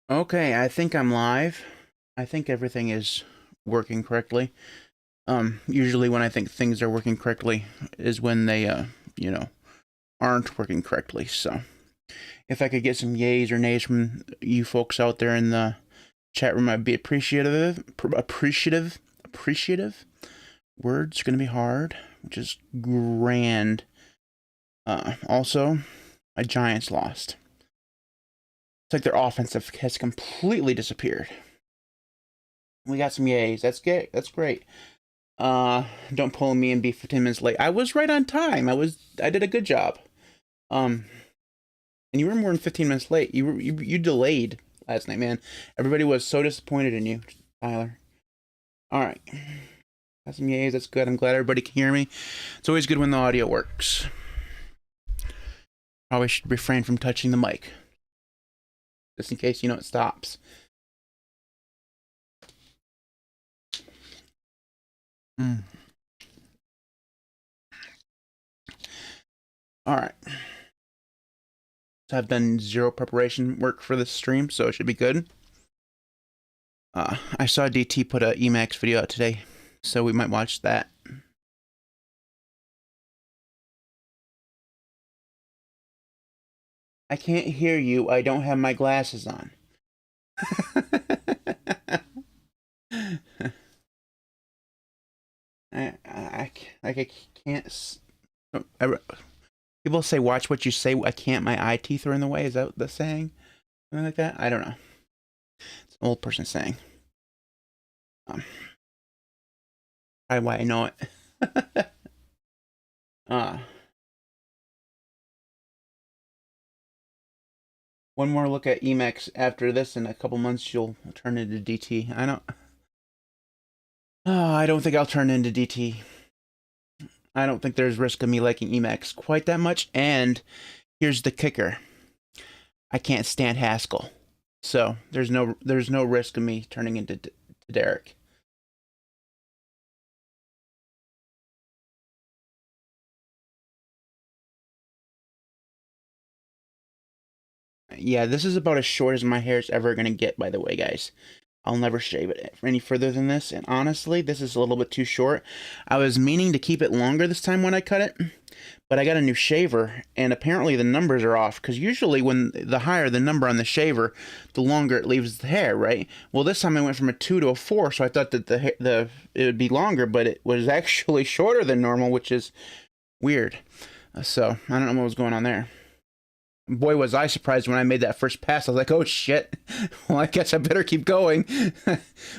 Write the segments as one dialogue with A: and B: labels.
A: Okay, I think I'm live. I think everything is working correctly. Usually when I think things are working correctly is when they, you know, aren't working correctly. So if I could get some yays or nays from you folks out there in the chat room, I'd be appreciative. Appreciative. Words gonna be hard, which is grand. Also, a Giants lost. It's like their offensive has completely disappeared. We got some yays. That's good. That's great. Don't pull me and be 15 minutes late. I was right on time. I did a good job. And you were more than 15 minutes late. You delayed last night, man. Everybody was so disappointed in you, Tyler. All right. Got some yays. That's good. I'm glad everybody can hear me. It's always good when the audio works. Probably should refrain from touching the mic, just in case, it stops. All right. So I've done zero preparation work for this stream, so it should be good. I saw DT put a Emacs video out today, so we might watch that. I can't hear you. I don't have my glasses on. I can't. People say, watch what you say. I can't. My eye teeth are in the way. Is that the saying? Something like that? I don't know. It's an old person saying. Probably why I know it. One more look at Emacs after this. In a couple months, you'll turn into DT. I don't think I'll turn into DT. I don't think there's risk of me liking Emacs quite that much. And here's the kicker: I can't stand Haskell, so there's no risk of me turning into Derek. Yeah, this is about as short as my hair is ever gonna get. By the way, guys, I'll never shave it any further than this. And honestly, this is a little bit too short. I was meaning to keep it longer this time when I cut it, but I got a new shaver, and apparently the numbers are off, because usually when the higher the number on the shaver, the longer it leaves the hair, right? Well, this time I went from a 2 to a 4, so I thought that it would be longer, but it was actually shorter than normal, which is weird. So I don't know what was going on there. Boy, was I surprised when I made that first pass. I was like, oh, shit. Well, I guess I better keep going.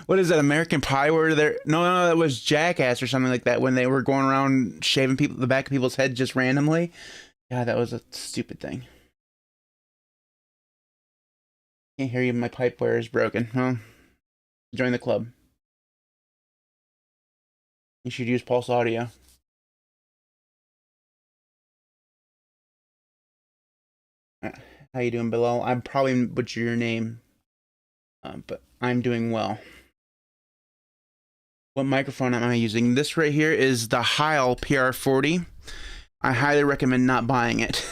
A: What is that, American Pie? Where they're... No, that was Jackass or something like that, when they were going around shaving the back of people's heads just randomly. Yeah, that was a stupid thing. Can't hear you. My pipe wire is broken. Well, join the club. You should use Pulse Audio. How you doing, Bilal? I'm probably butcher your name, but I'm doing well. What microphone am I using? This right here is the Heil PR40. I highly recommend not buying it.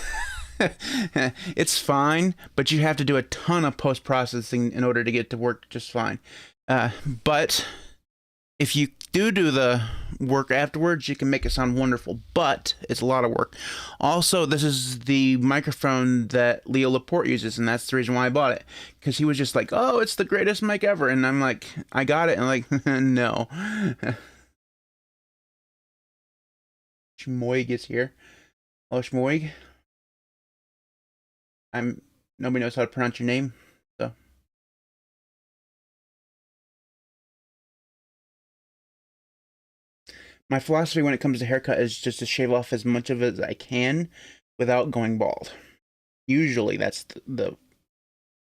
A: It's fine, but you have to do a ton of post-processing in order to get it to work just fine. But if you do the work afterwards, you can make it sound wonderful, but it's a lot of work. Also, this is the microphone that Leo Laporte uses, and that's the reason why I bought it, because he was just like, oh, it's the greatest mic ever, and I'm like, I got it, and I'm like, no. Schmoig is here. Hello, Schmoig. Nobody knows how to pronounce your name, so. My philosophy when it comes to haircut is just to shave off as much of it as I can without going bald. Usually that's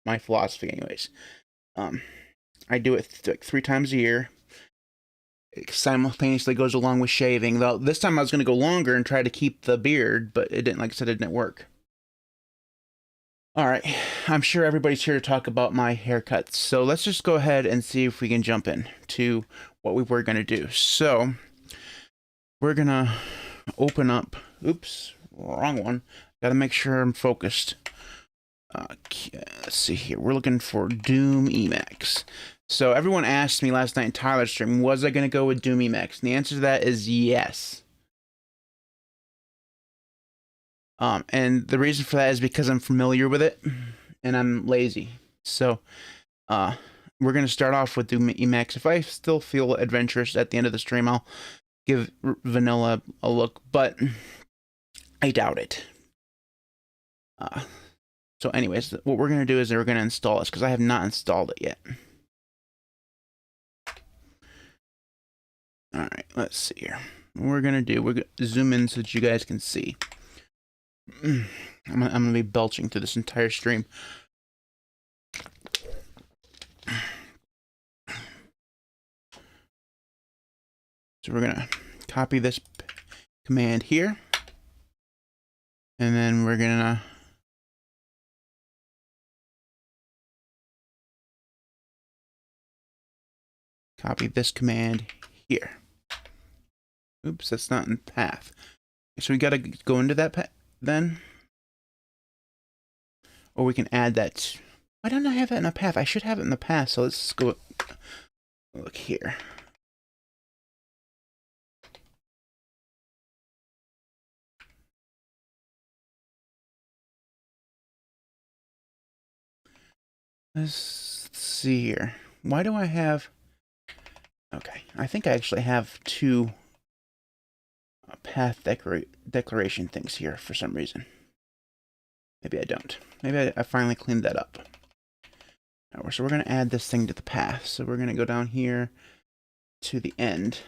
A: my philosophy anyways. I do it like 3 times a year. It simultaneously goes along with shaving. Though this time I was going to go longer and try to keep the beard, but it didn't, like I said, it didn't work. All right, I'm sure everybody's here to talk about my haircuts. So let's just go ahead and see if we can jump in to what we were going to do. So we're going to open up, oops, wrong one. Got to make sure I'm focused. Okay, let's see here. We're looking for Doom Emacs. So everyone asked me last night in Tyler's stream, was I going to go with Doom Emacs? And the answer to that is yes. And the reason for that is because I'm familiar with it and I'm lazy. So, we're going to start off with Doom Emacs. If I still feel adventurous at the end of the stream, I'll give vanilla a look, but I doubt it. So anyways, what we're going to do is we're going to install this because I have not installed it yet. All right, let's see here. What we're going to do, we're going to zoom in so that you guys can see. I'm going to be belching through this entire stream. So we're going to copy this command here. And then we're going to copy this command here. Oops, that's not in path. So we got to go into that path then. Or we can add that. Why don't I have that in a path? I should have it in the path. So let's go look here. Let's see here. Why do I have... Okay, I think I actually have two path declaration things here for some reason. Maybe I don't. Maybe I finally cleaned that up. Right, so we're going to add this thing to the path. So we're going to go down here to the end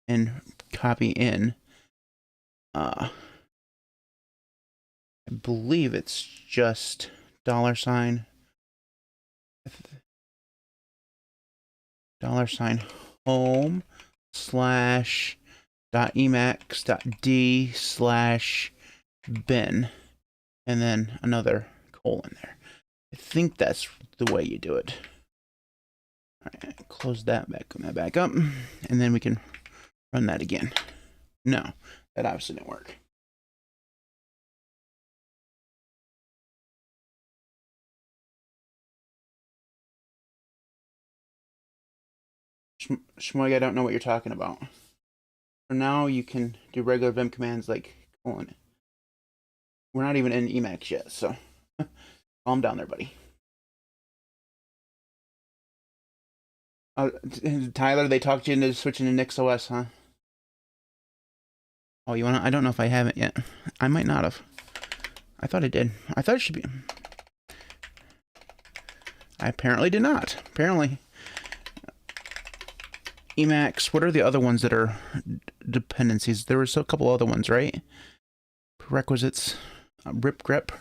A: and copy in. I believe it's just $$ $home /.emacs.d/bin and then another colon there. I think that's the way you do it. All right, close that back up, and then we can run that again. No, that obviously didn't work. Shmoig, I don't know what you're talking about. For now, you can do regular vim commands like colon. We're not even in Emacs yet, so calm down there, buddy. Tyler, they talked you into switching to NixOS, huh? Oh, you wanna? I don't know if I haven't yet. I might not have. I thought I did. I thought it should be. I apparently did not. Apparently. Emacs, what are the other ones that are dependencies? There was a couple other ones, right? Prerequisites, rip grep.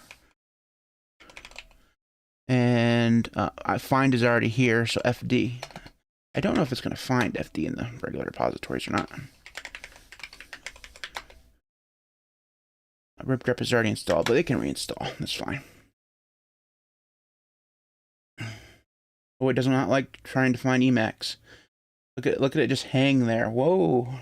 A: And find is already here, so FD. I don't know if it's going to find FD in the regular repositories or not. Rip grep is already installed, but they can reinstall. That's fine. Oh, it does not like trying to find Emacs. Look at it just hang there. Whoa.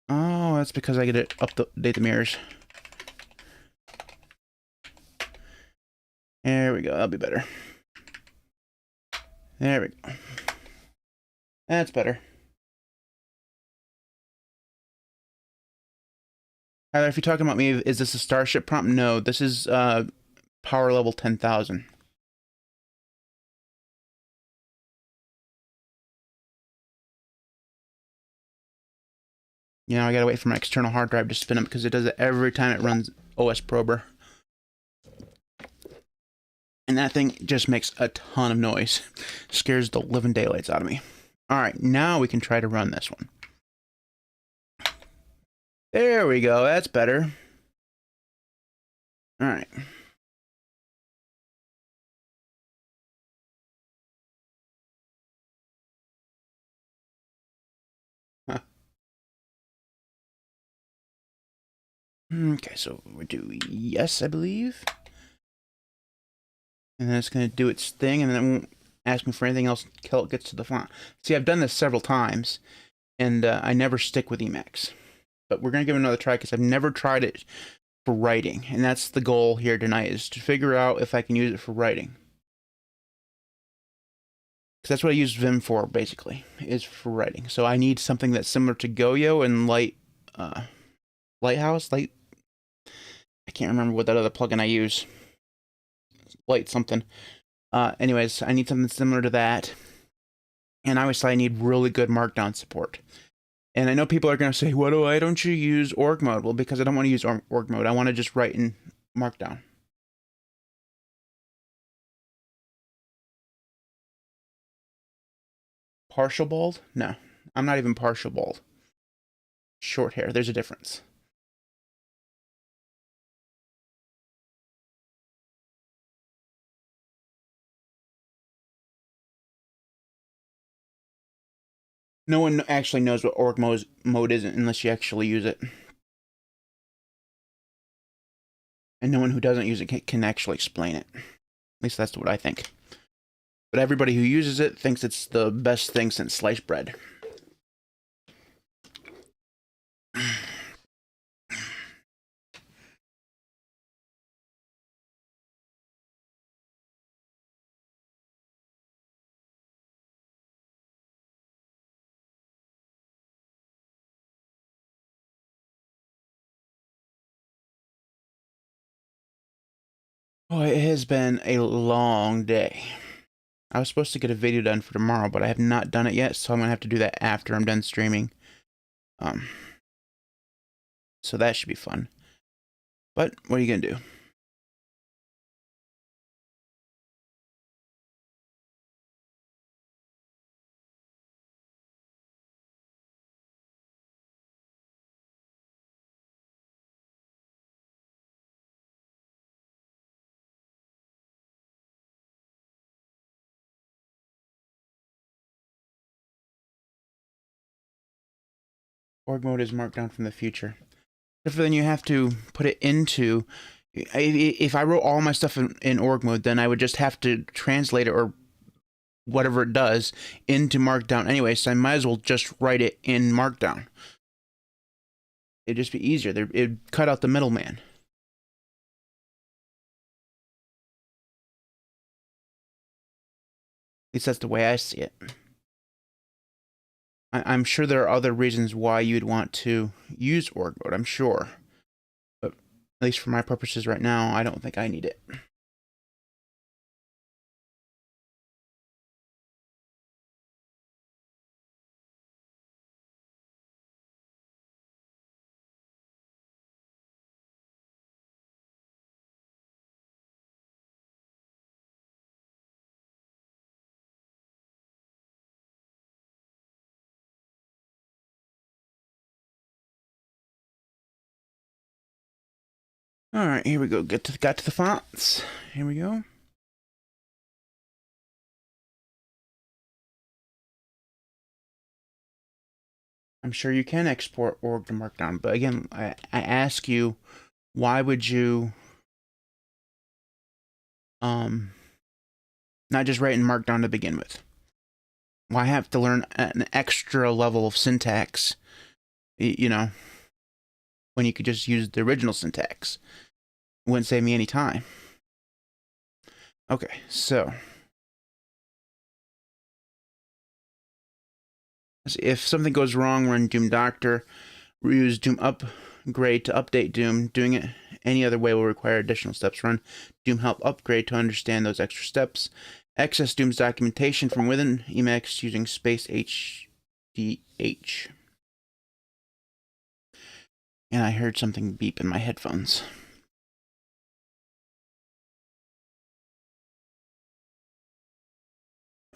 A: Oh, that's because I get to update the mirrors. There we go. That'll be better. There we go. That's better. Tyler, if you're talking about me, is this a Starship prompt? No, this is power level 10,000. You know, I gotta wait for my external hard drive to spin up because it does it every time it runs OS Prober. And that thing just makes a ton of noise. Scares the living daylights out of me. Alright, now we can try to run this one. There we go, that's better. Alright. Huh. Okay, so we do yes, I believe. And then it's going to do its thing, and then it won't ask me for anything else until it gets to the font. See, I've done this several times, and I never stick with Emacs. But we're going to give it another try because I've never tried it for writing, and that's the goal here tonight, is to figure out if I can use it for writing. Because that's what I use Vim for, basically, is for writing. So I need something that's similar to Goyo and Lighthouse. I can't remember what that other plugin I use. Light something. Anyways, I need something similar to that. And obviously I need really good Markdown support. And I know people are going to say, why don't you use org mode? Well, because I don't want to use org mode. I want to just write in Markdown. Partial bald? No, I'm not even partial bald. Short hair, there's a difference. No one actually knows what org mode is unless you actually use it. And no one who doesn't use it can actually explain it. At least that's what I think. But everybody who uses it thinks it's the best thing since sliced bread. Oh, it has been a long day. I was supposed to get a video done for tomorrow, but I have not done it yet, so I'm going to have to do that after I'm done streaming. So that should be fun. But what are you going to do? Org mode is Markdown from the future. If then you have to put it into... If I wrote all my stuff in org mode, then I would just have to translate it or whatever it does into Markdown anyway, so I might as well just write it in Markdown. It'd just be easier. It'd cut out the middleman. At least that's the way I see it. I'm sure there are other reasons why you'd want to use org mode, I'm sure. But at least for my purposes right now, I don't think I need it. All right, here we go. Got to the fonts. Here we go. I'm sure you can export org to Markdown, but again, I ask you, why would you not just write in Markdown to begin with? Why have to learn an extra level of syntax, you know, when you could just use the original syntax? It wouldn't save me any time. Okay, so if something goes wrong, run Doom Doctor. Use Doom Upgrade to update Doom. Doing it any other way will require additional steps. Run Doom Help Upgrade to understand those extra steps. Access Doom's documentation from within Emacs using space HDH. And I heard something beep in my headphones.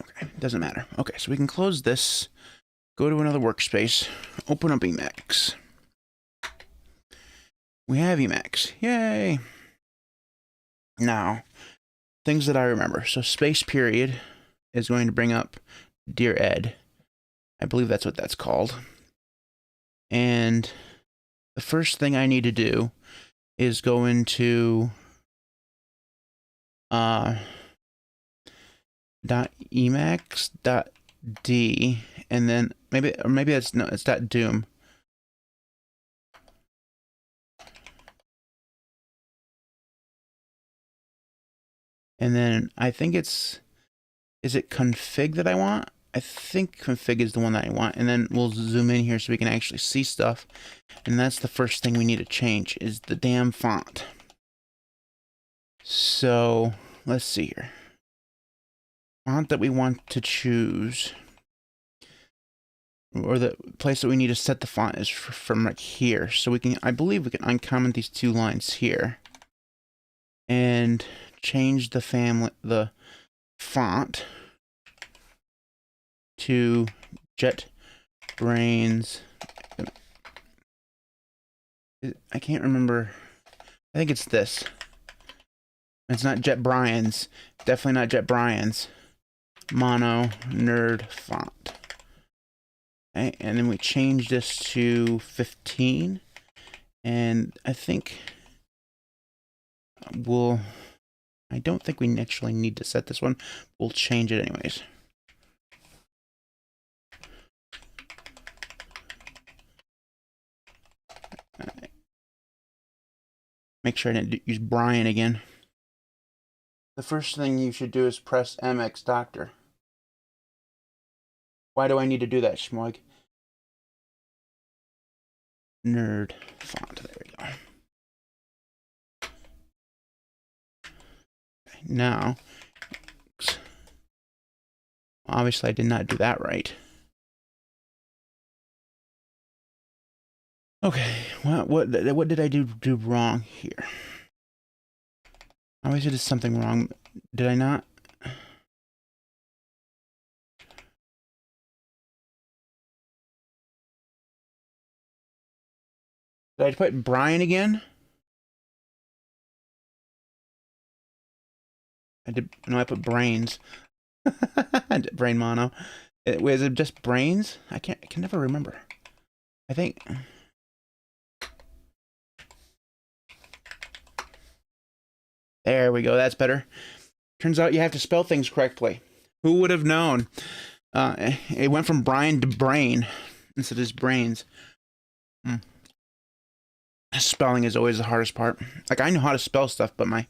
A: Okay, doesn't matter. Okay, so we can close this, go to another workspace, open up Emacs. We have Emacs. Yay! Now, things that I remember. So space period is going to bring up Dear Ed. I believe that's what that's called. And the first thing I need to do is go into .emacs.d and then maybe that's no, it's that Doom. And then I think is it config that I want? I think config is the one that I want. And then we'll zoom in here so we can actually see stuff. And that's the first thing we need to change is the damn font. So let's see here. Font that we want to choose, or the place that we need to set the font is from right here. So we can, I believe we can uncomment these two lines here and change the font to JetBrains. I can't remember. I think it's this. It's not JetBrian's. Definitely not JetBrian's. Mono nerd font. Okay, and then we change this to 15. And I think I don't think we actually need to set this one. We'll change it anyways. Make sure I didn't use Brian again. The first thing you should do is press Emacs Doctor. Why do I need to do that, Schmoig? Nerd font. There we go. Okay, now, obviously I did not do that right. Okay, what did I do wrong here? Obviously did something wrong. Did I not? Did I put Brian again? I did. No, I put brains. Brain mono. Was it just brains? I can never remember. I think. There we go. That's better. Turns out you have to spell things correctly. Who would have known? It went from Brian to brain instead of just brains. Spelling is always the hardest part. Like, I know how to spell stuff, but my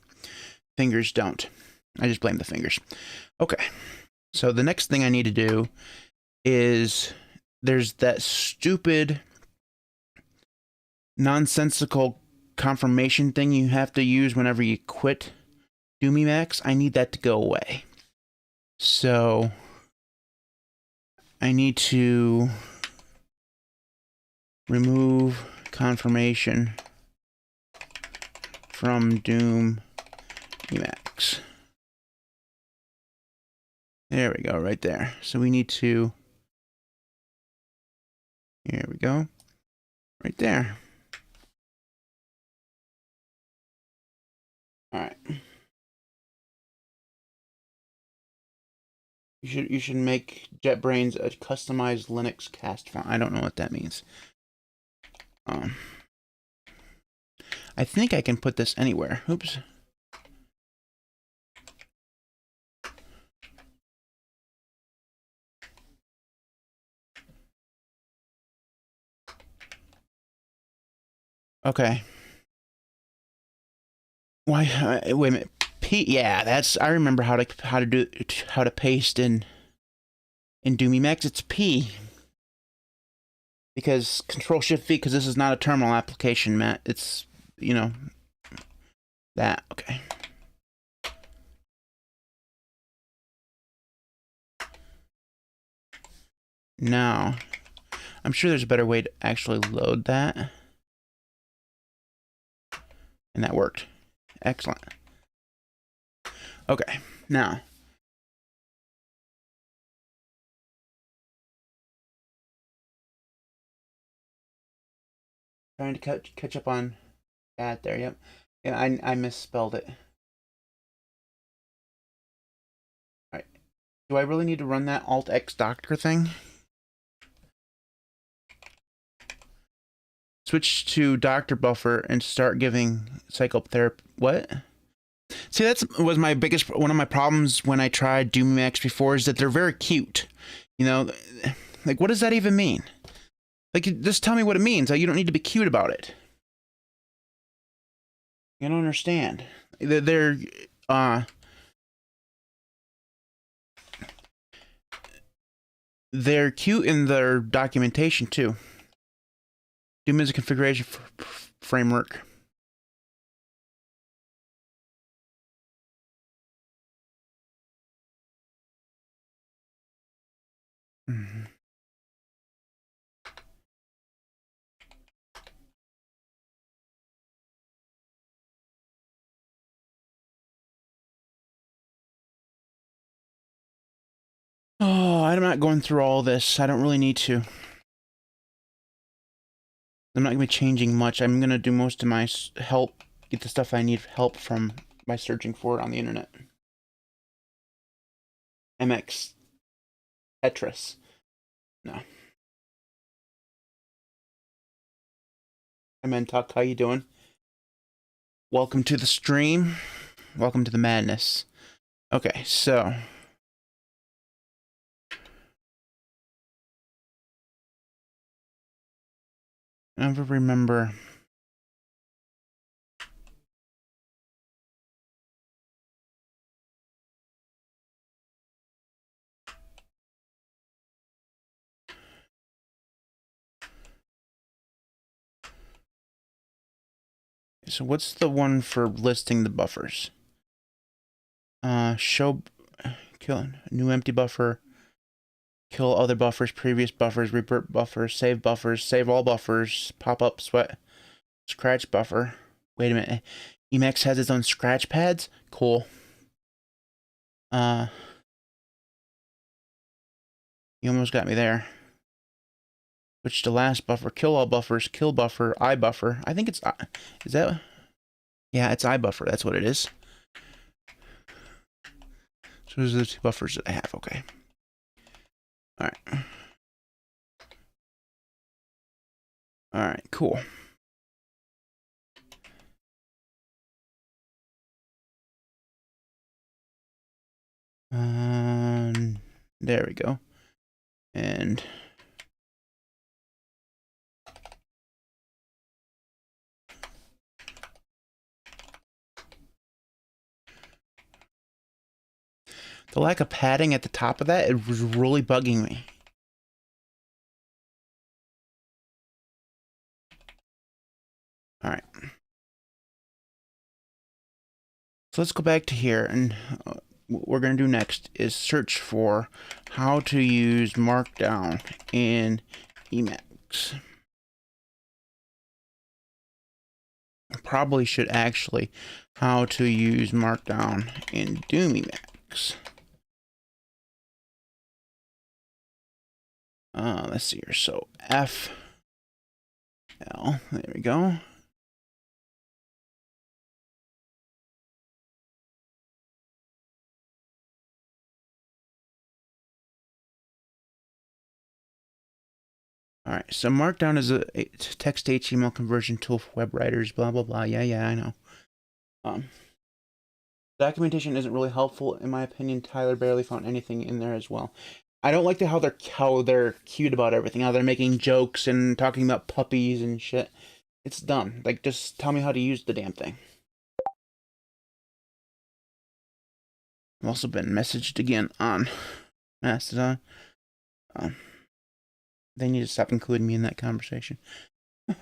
A: fingers don't. I just blame the fingers. Okay. So the next thing I need to do is there's that stupid nonsensical confirmation thing you have to use whenever you quit Emacs. I need that to go away. So I need to remove confirmation from Doom Emacs. There we go, right there. So we need to, here we go, right there. All right. You should make JetBrains a customized Linux cast font. I don't know what that means. I think I can put this anywhere. Oops. Okay. Why? Wait a minute. Yeah, that's. I remember how to paste in Doom Emacs. It's P. Because Control-Shift-V, because this is not a terminal application, Matt. It's, you know, that. Okay. Now, I'm sure there's a better way to actually load that. And that worked. Excellent. Okay, now. Trying to catch up on that there, yep. Yeah, I misspelled it. Alright. Do I really need to run that Alt-X Doctor thing? Switch to Doctor Buffer and start giving psychotherapy. What? See, was one of my problems when I tried Doom Emacs before, is that they're very cute. You know, Like, what does that even mean? Like, just tell me what it means. Like, you don't need to be cute about it. I don't understand. They're cute in their documentation too. Doom is a configuration framework. Mm-hmm. Oh, I'm not going through all this. I don't really need to. I'm not going to be changing much. I'm going to do most of my help, get the stuff I need help from by searching for it on the internet. Emacs. Tetris. No. Hi, Mentuck. How you doing? Welcome to the stream. Welcome to the madness. Okay, so... I never remember... So what's the one for listing the buffers? Show... Kill... New empty buffer... Kill other buffers, previous buffers, revert buffers, save all buffers, pop up, sweat, scratch buffer. Wait a minute. Emacs has its own scratch pads? Cool. You almost got me there. Switch to last buffer, kill all buffers, kill buffer, I buffer. I think it's... Is that... Yeah, it's I buffer. That's what it is. So those are the two buffers that I have. Okay. Alright. Alright, cool. There we go. And... the lack of padding at the top of that, it was really bugging me. Alright. So let's go back to here, and what we're going to do next is search for how to use Markdown in Emacs. I probably should actually how to use Markdown in Doom Emacs. Let's see here. So F L, there we go. All right, so Markdown is a text to HTML conversion tool for web writers, blah, blah, blah. Yeah, I know. Documentation isn't really helpful, in my opinion. Tyler barely found anything in there as well. I don't like how they're cute about everything, how they're making jokes and talking about puppies and shit. It's dumb. Like, just tell me how to use the damn thing. I've also been messaged again on Mastodon. They need to stop including me in that conversation. You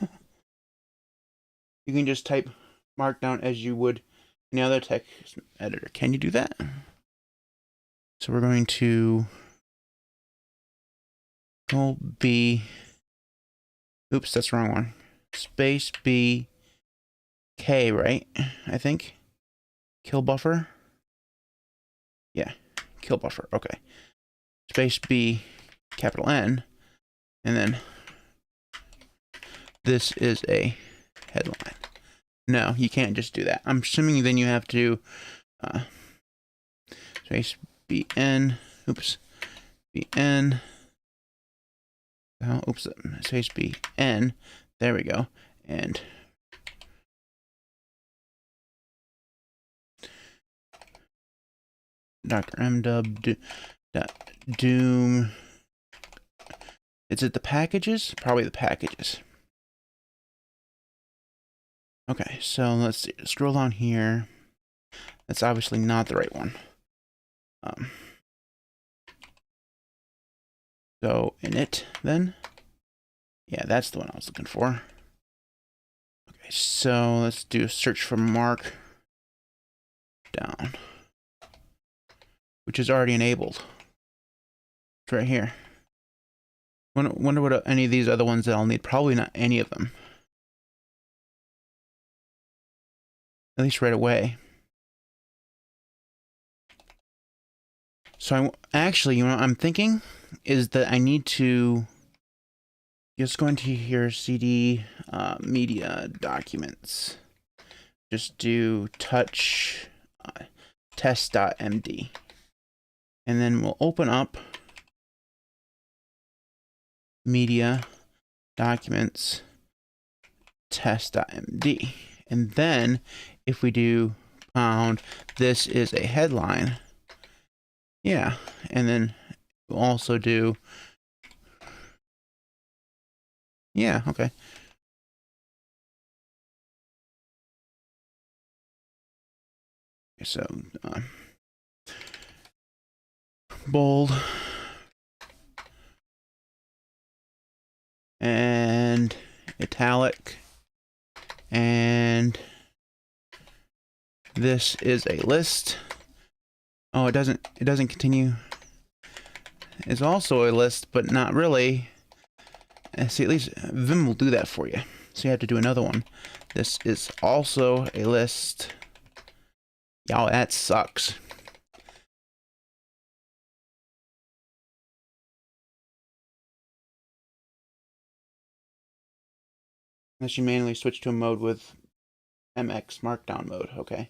A: can just type Markdown as you would any other text editor. Can you do that? So we're going to Control B. Oops, that's the wrong one. Space B K, right? I think. Kill buffer. Yeah, kill buffer. Okay. Space B, capital N, and then this is a headline. No, you can't just do that. I'm assuming then you have to space BN. Oops. BN. Oh, oops. Space BN. There we go. And Dr. MW Doom Is it the packages? Probably the packages. Okay, so let's see. Scroll down here. That's obviously not the right one. So init then. Yeah, that's the one I was looking for. Okay, so let's do a search for Markdown, which is already enabled. It's right here. Wonder what any of these other ones that I'll need. Probably not any of them. At least right away. So actually, you know what I'm thinking is that I need to just go into here, CD media documents. Just do touch test.md. And then we'll open up media documents test.md. And then if we do pound, this is a headline. Yeah, and then we'll also do, yeah, okay. So, bold, and italic, and this is a list. Oh, it doesn't continue. It's also a list, but not really. See, at least Vim will do that for you. So you have to do another one. This is also a list. Y'all, that sucks. Unless you manually switch to a mode with MX Markdown mode, okay.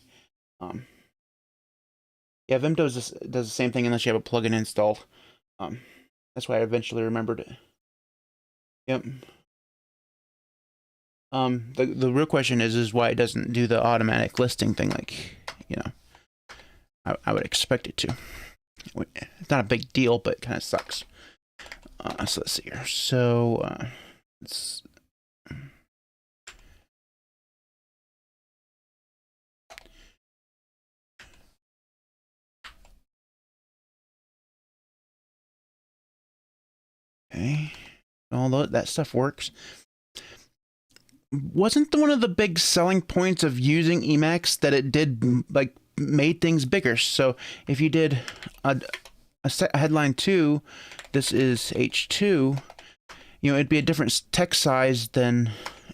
A: Yeah, Vim does the same thing unless you have a plugin installed. That's why I eventually remembered it. Yep. The real question is why it doesn't do the automatic listing thing, like, you know, I would expect it to. It's not a big deal, but it kind of sucks. So let's see here. So let's. Okay, although that stuff works. Wasn't one of the big selling points of using Emacs that it did, like, made things bigger? So if you did a headline 2, this is H2, you know, it'd be a different text size than,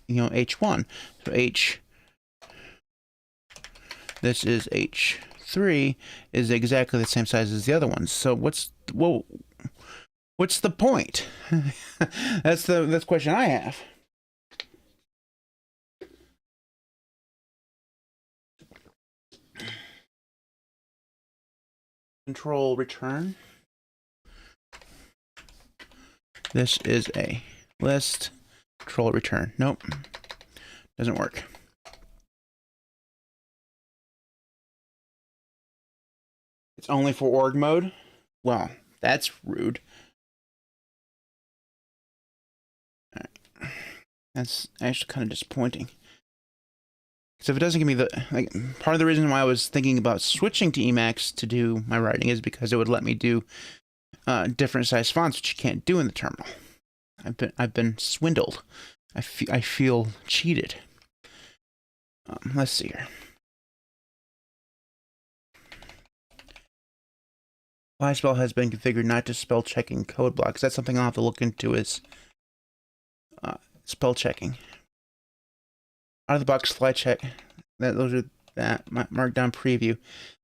A: you know, H1. So this is H3 is exactly the same size as the other ones. So what's the point? That's the question I have. Control return. This is a list. Control return. Nope. Doesn't work. It's only for org mode? Well, that's rude. Right. That's actually kind of disappointing. Because if it doesn't give me the, like, part of the reason why I was thinking about switching to Emacs to do my writing is because it would let me do different size fonts, which you can't do in the terminal. I've been swindled. I feel cheated. Let's see here. FlySpell has been configured not to spell checking code blocks. That's something I'll have to look into, is spell checking. Out of the box fly check. Those are that Markdown preview.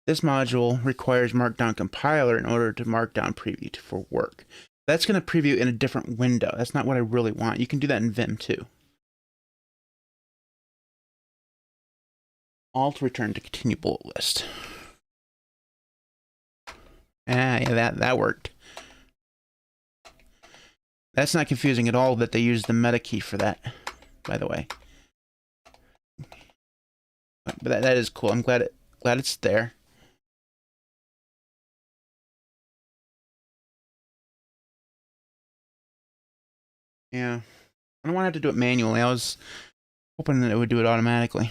A: This module requires Markdown compiler in order to Markdown preview for work. That's going to preview in a different window. That's not what I really want. You can do that in Vim too. Alt return to continue bullet list. Yeah, that worked. That's not confusing at all that they use the meta key for that, by the way. But that is cool. I'm glad it's there. Yeah. I don't want to have to do it manually. I was hoping that it would do it automatically.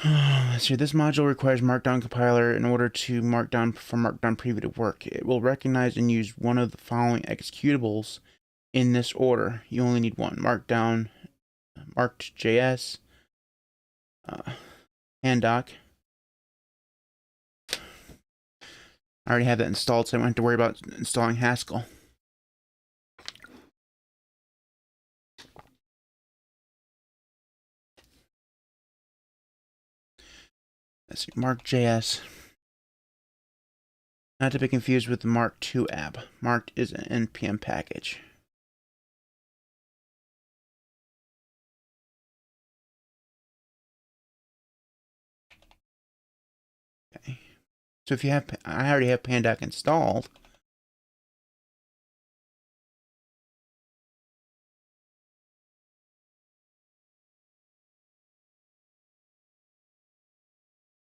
A: Let's see. This module requires Markdown compiler in order to Markdown for Markdown preview to work. It will recognize and use one of the following executables in this order. You only need one: Markdown, marked.js, JDawg. I already have that installed, so I don't have to worry about installing Haskell. Let's see, marked.js. Not to be confused with the Mark II app. Marked is an NPM package. Okay. So if you have, I already have Pandoc installed.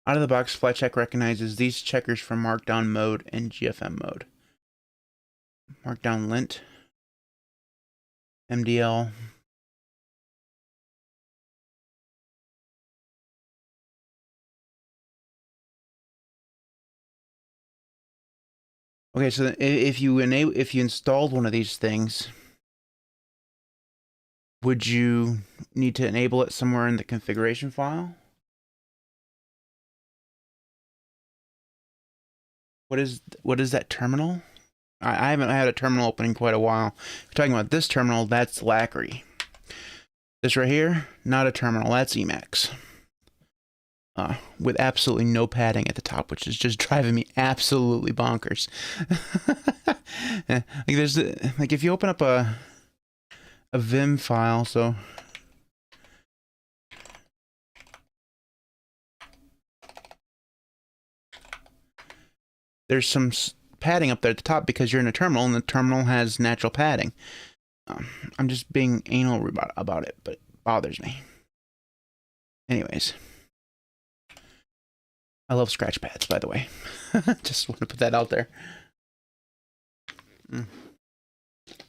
A: Out of the box, FlyCheck recognizes these checkers from Markdown mode and GFM mode. Markdown lint, MDL. Okay, so if you installed one of these things, would you need to enable it somewhere in the configuration file? What is that terminal? I haven't had a terminal open in quite a while. If you're talking about this terminal, that's Lackery. This right here, not a terminal, that's Emacs. With absolutely no padding at the top, which is just driving me absolutely bonkers. Like if you open up a Vim file, so there's some padding up there at the top because you're in a terminal, and the terminal has natural padding. I'm just being anal about it, but it bothers me. Anyways. I love scratch pads, by the way. Just want to put that out there.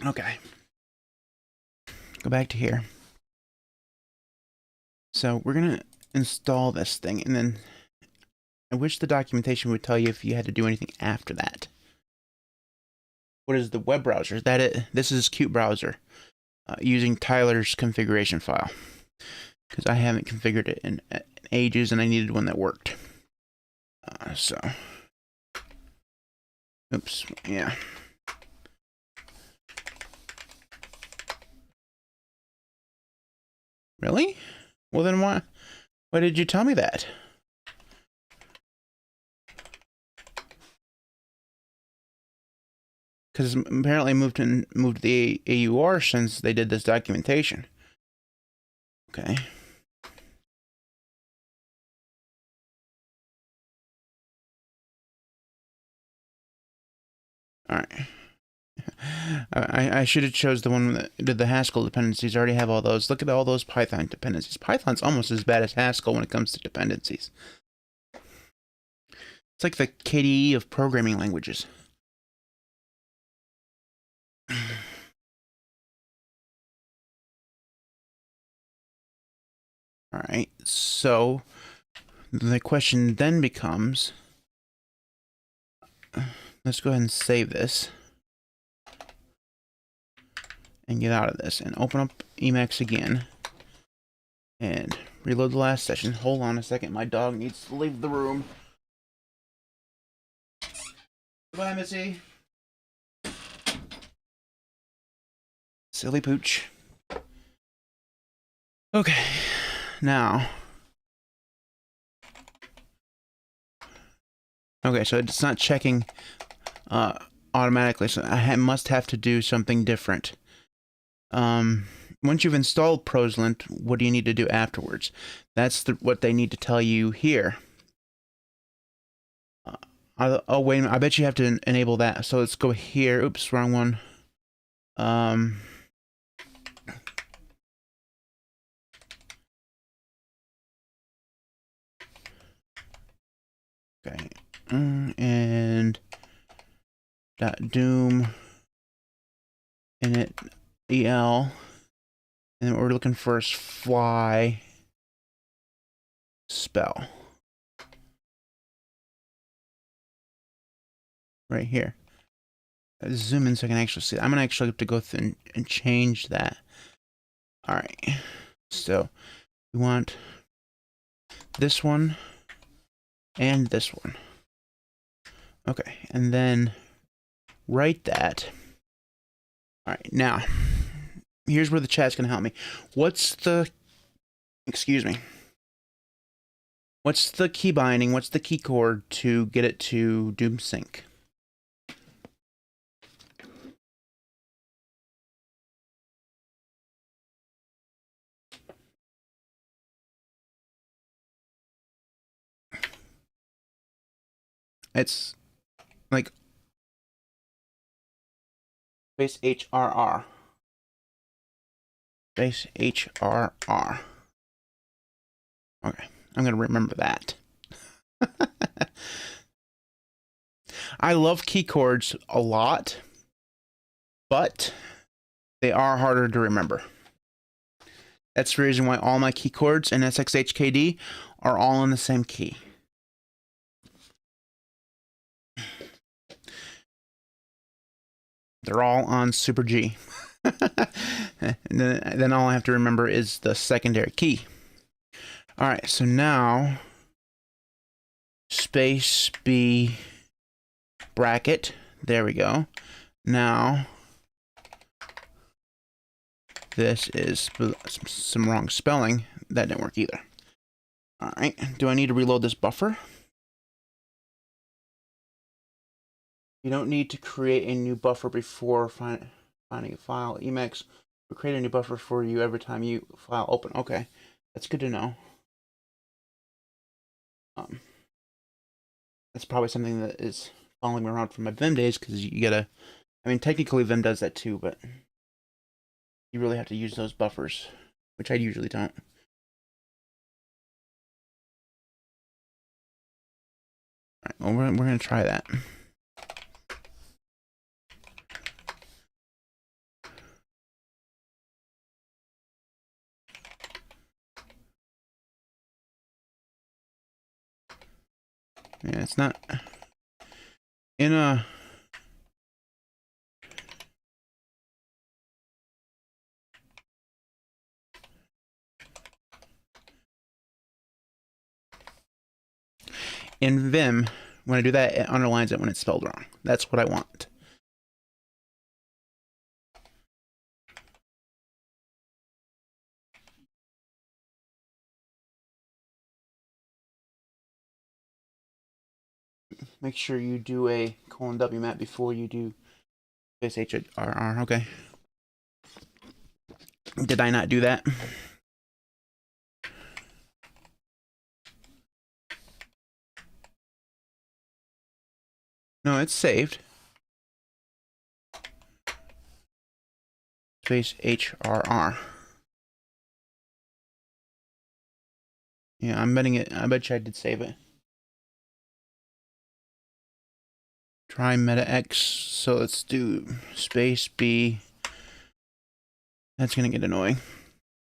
A: Okay. Go back to here. So we're going to install this thing, and then I wish the documentation would tell you if you had to do anything after that. What is the web browser? Is that it? This is Qt browser using Tyler's configuration file, because I haven't configured it in ages, and I needed one that worked. So, oops, yeah. Really? Well, then why did you tell me that? Because apparently moved the AUR since they did this documentation. Okay. All right. I should have chose the one that did the Haskell dependencies. I already have all those. Look at all those Python dependencies. Python's almost as bad as Haskell when it comes to dependencies. It's like the KDE of programming languages. All right, so the question then becomes, let's go ahead and save this and get out of this and open up Emacs again and reload the last session. Hold on a second, my dog needs to leave the room. Goodbye, Missy. Silly pooch. Okay, now. Okay, so it's not checking automatically, so I must have to do something different. Once you've installed Proslint, what do you need to do afterwards? That's what they need to tell you here. Oh, wait a minute. I bet you have to enable that. So let's go here. Oops, wrong one. Okay. And .doom EL. And then what we're looking for is fly spell. Right here. Zoom in so I can actually see. I'm gonna actually have to go through and change that. All right. So we want this one and this one. Okay, and then write that. All right, now here's where the chat's gonna help me. What's the, excuse me, what's the key binding? What's the key cord to get it to Doom Sync? It's like space HRR. Space HRR. Okay, I'm gonna remember that. I love key cords a lot, but they are harder to remember. That's the reason why all my key cords in SXHKD are all in the same key. They're all on Super G. And then all I have to remember is the secondary key. All right, so now space B bracket. There we go. Now this is some wrong spelling. That didn't work either. All right, do I need to reload this buffer? You don't need to create a new buffer before finding a file. Emacs will create a new buffer for you every time you file open. Okay, that's good to know. That's probably something that is following me around from my Vim days, because you gotta, I mean, technically Vim does that too, but you really have to use those buffers, which I usually don't. All right, well, we're gonna try that. Yeah, it's not in a in Vim, when I do that, it underlines it when it's spelled wrong. That's what I want. Make sure you do a :w before you do space HRR. Okay. Did I not do that? No, it's saved. Space HRR. Yeah, I'm betting it. I bet you I did save it. Try meta X. So let's do space B. That's gonna get annoying.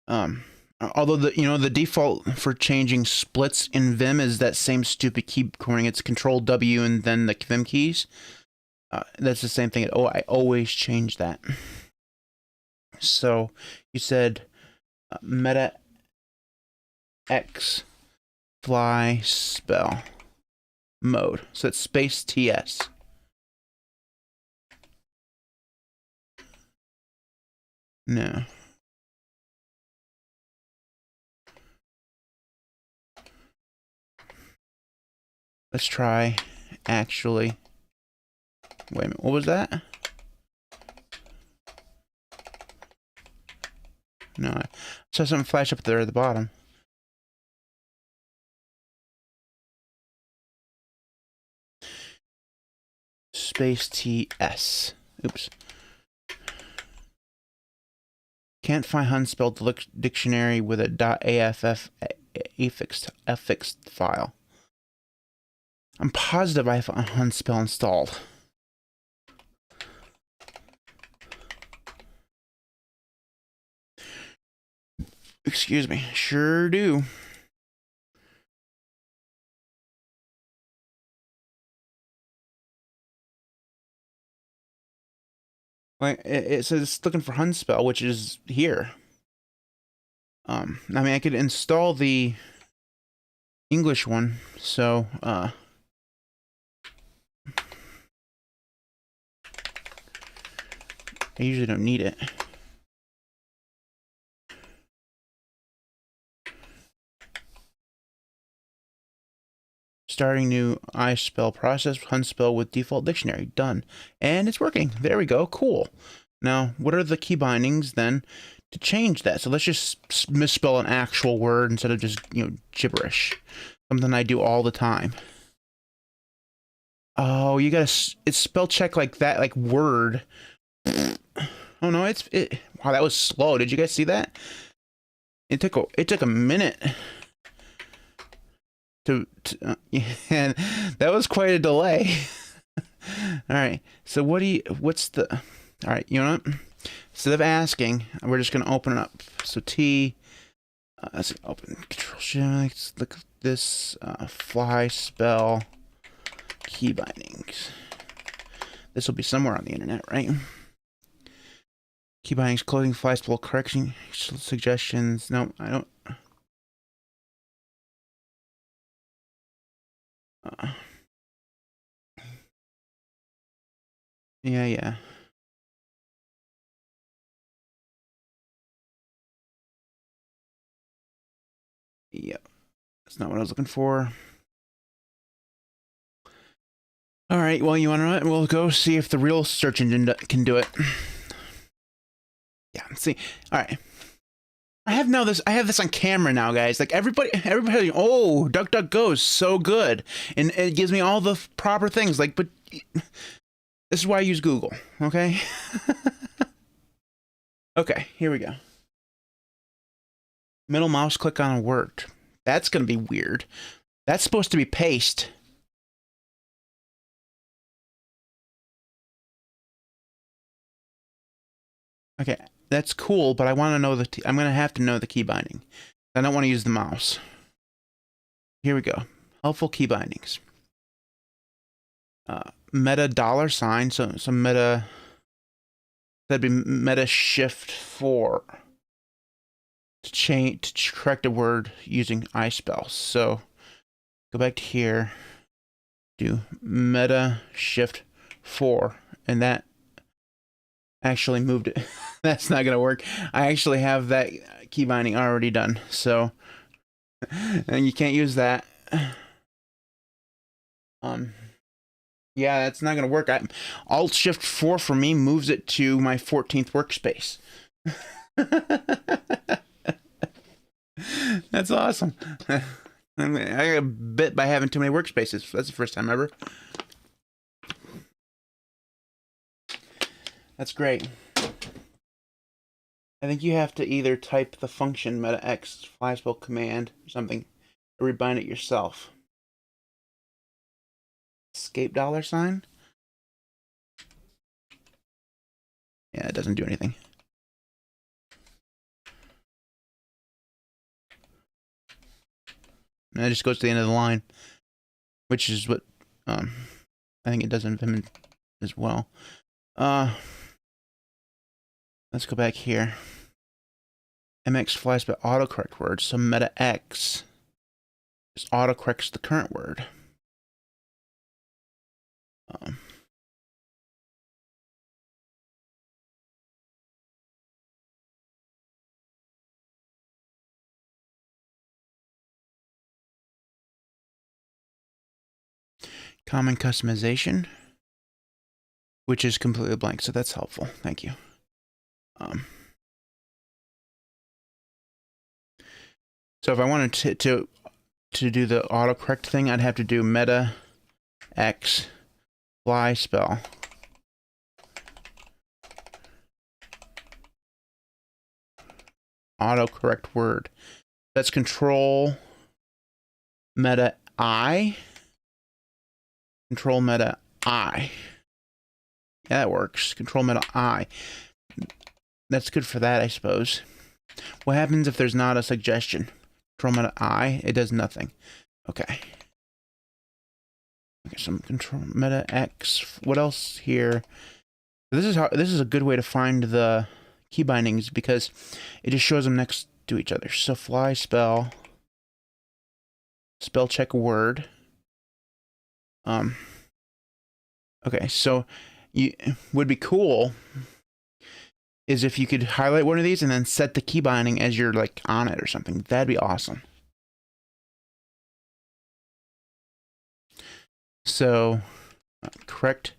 A: Although the default for changing splits in Vim is that same stupid key coding. It's Control W and then the Vim keys. That's the same thing. Oh, I always change that. So you said meta X fly spell mode. So it's space TS. No. Let's try actually. Wait a minute, what was that? No, I saw something flash up there at the bottom. Space TS. Oops. Can't find unspelled dictionary with a .aff affixed file. I'm positive I have unspell installed. Excuse me. Sure do. Like it says it's looking for Hunspell, which is here. I mean, I could install the English one, so I usually don't need it. Starting new iSpell process, Hunspell with default dictionary. Done. And it's working. There we go. Cool. Now, what are the key bindings then to change that? So let's just misspell an actual word instead of just, you know, gibberish. Something I do all the time. Oh, you gotta, it's spell check like that, like word. Oh no, wow, that was slow. Did you guys see that? It took a minute. And that was quite a delay. All right, so what's the, all right, you know what, instead of asking, we're just going to open it up. So let's open Control Shift. Let's look at this fly spell key bindings. This will be somewhere on the internet, right? Key bindings, clothing, fly spell correction suggestions. No, I don't. Yeah. Yep. That's not what I was looking for. All right, well, you want to know what? We'll go see if the real search engine can do it. Yeah, let's see. All right. I have this on camera now, guys. Like everybody, oh, DuckDuckGo is so good. And it gives me all the proper things. Like, but this is why I use Google, okay? Okay, here we go. Middle mouse click on a word. That's going to be weird. That's supposed to be paste. Okay, that's cool, but I want to know I'm going to have to know the key binding. I don't want to use the mouse. Here we go. Helpful key bindings. Meta $, so meta, that'd be meta shift 4 to correct a word using iSpell. So go back to here, do meta shift 4, and that actually moved it. That's not gonna work. I actually have that key binding already done, so and you can't use that. Yeah, that's not gonna work. Alt Shift 4 for me moves it to my 14th workspace. That's awesome. I got bit by having too many workspaces. That's the first time ever. That's great. I think you have to either type the function meta x fly spell command or something, or rebind it yourself. Escape $. Yeah, it doesn't do anything. And it just goes to the end of the line, which is what I think it does in Vim as well. Let's go back here. Emacs flies by autocorrect words, so meta x just autocorrects the current word. Common customization, which is completely blank, so that's helpful. Thank you. So if I wanted to do the autocorrect thing, I'd have to do meta x fly spell autocorrect word. That's control meta I. Control meta I. Yeah, that works. Control meta I. That's good for that, I suppose. What happens if there's not a suggestion? Control meta I, it does nothing. Okay. Okay, some control meta X. What else here? This is a good way to find the key bindings because it just shows them next to each other. So fly spell check word. Okay, so you would be cool is if you could highlight one of these and then set the key binding as you're like on it or something. That'd be awesome. So correct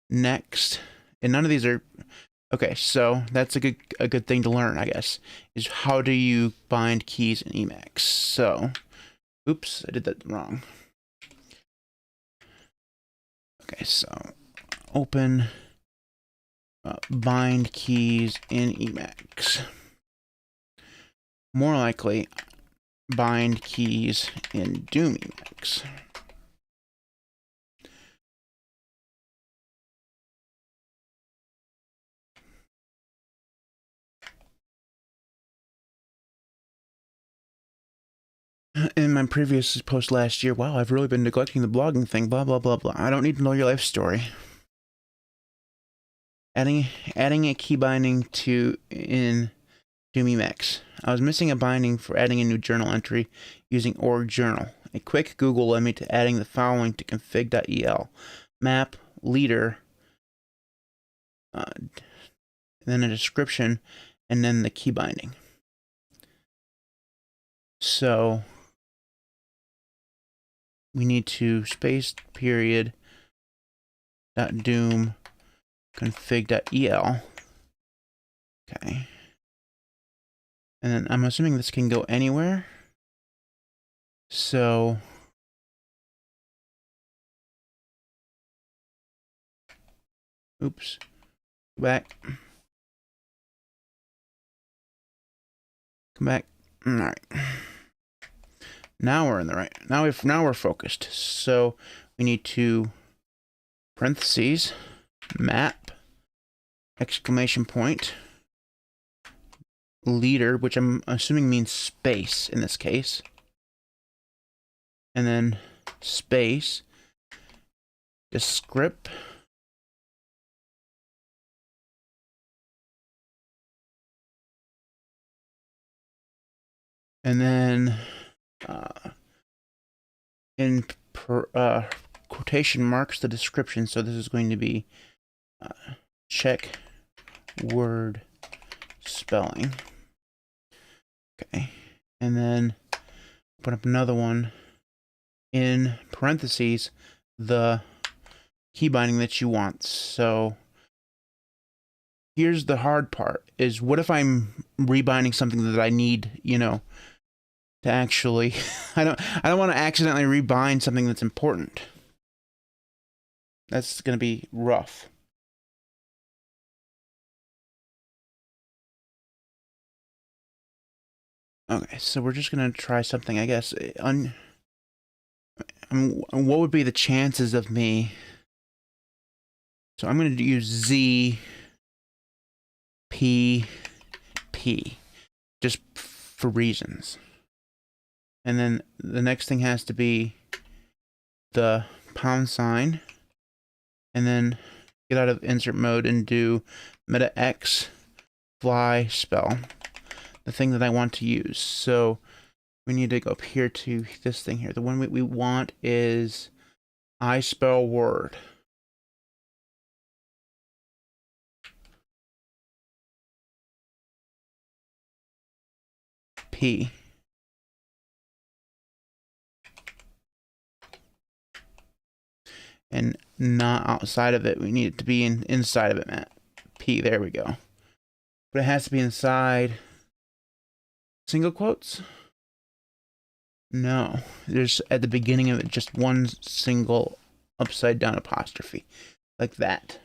A: next, and none of these are okay. So that's a good thing to learn, I guess, is how do you bind keys in Emacs. So, oops, I did that wrong. Okay, so open bind keys in Emacs. More likely, bind keys in Doom Emacs. In my previous post last year, wow, I've really been neglecting the blogging thing, blah, blah, blah, blah. I don't need to know your life story. Adding a key binding in Doom Emacs. I was missing a binding for adding a new journal entry using org journal. A quick Google led me to adding the following to config.el. Map, leader, then a description, and then the key binding. So we need to space period .doom config.el. Okay. And then I'm assuming this can go anywhere. So oops. Go back. Come back. All right. Now we're in the right. Now we're focused. So we need to parentheses map exclamation point leader, which I'm assuming means space in this case, and then space descript and then in quotation marks the description. So this is going to be check word spelling. Okay, and then put up another one in parentheses the key binding that you want. So here's the hard part: is what if I'm rebinding something that I need, you know, to actually I don't want to accidentally rebind something that's important. That's going to be rough. Okay, so we're just going to try something, I guess. What would be the chances of me? So I'm going to use Z, P, P, just for reasons. And then the next thing has to be the £, and then get out of insert mode and do meta X fly spell, the thing that I want to use. So we need to go up here to this thing here. The one we want is I spell word. P. And not outside of it. We need it to be inside of it, Matt. P, there we go. But it has to be inside single quotes? No. There's at the beginning of it just one single upside down apostrophe. Like that.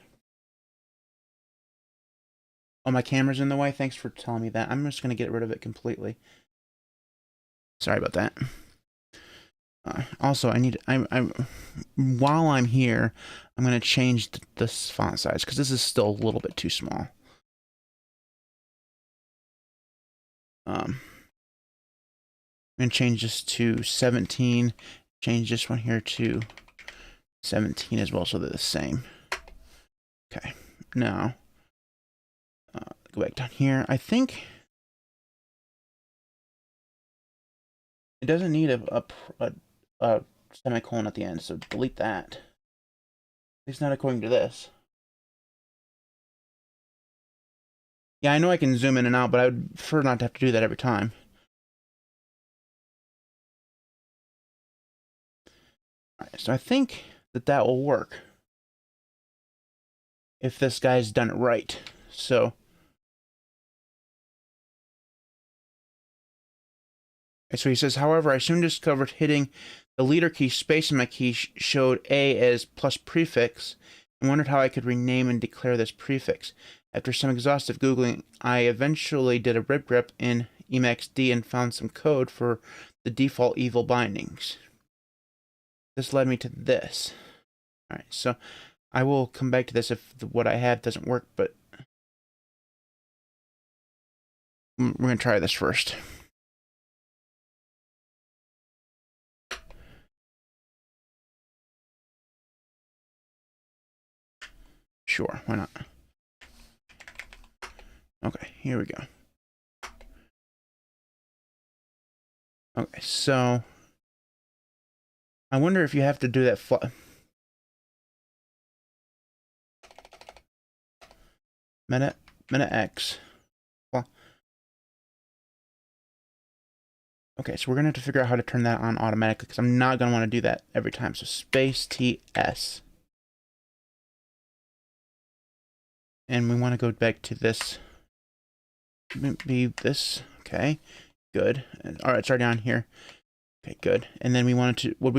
A: Oh, my camera's in the way? Thanks for telling me that. I'm just going to get rid of it completely. Sorry about that. Also, while I'm here, I'm going to change this font size because this is still a little bit too small. I'm going to change this to 17. Change this one here to 17 as well, so they're the same. Okay, now go back down here. I think it doesn't need a semicolon at the end, so delete that. At least not according to this. Yeah, I know I can zoom in and out, but I would prefer not to have to do that every time. Alright, so I think that will work if this guy's done it right. So he says, however, I soon discovered hitting the leader key, space in my key showed A as plus prefix, and wondered how I could rename and declare this prefix. After some exhaustive Googling, I eventually did a rip in Emacs D and found some code for the default evil bindings. This led me to this. Alright, so I will come back to this if what I have doesn't work, but we're going to try this first. Sure, why not? Okay, here we go. Okay, so I wonder if you have to do that meta X. Well, okay, so we're gonna have to figure out how to turn that on automatically because I'm not gonna want to do that every time. So space TS. And we want to go back to this. Maybe this. Okay, good. All right, it's already on here. Okay, good. And then we wanted to. What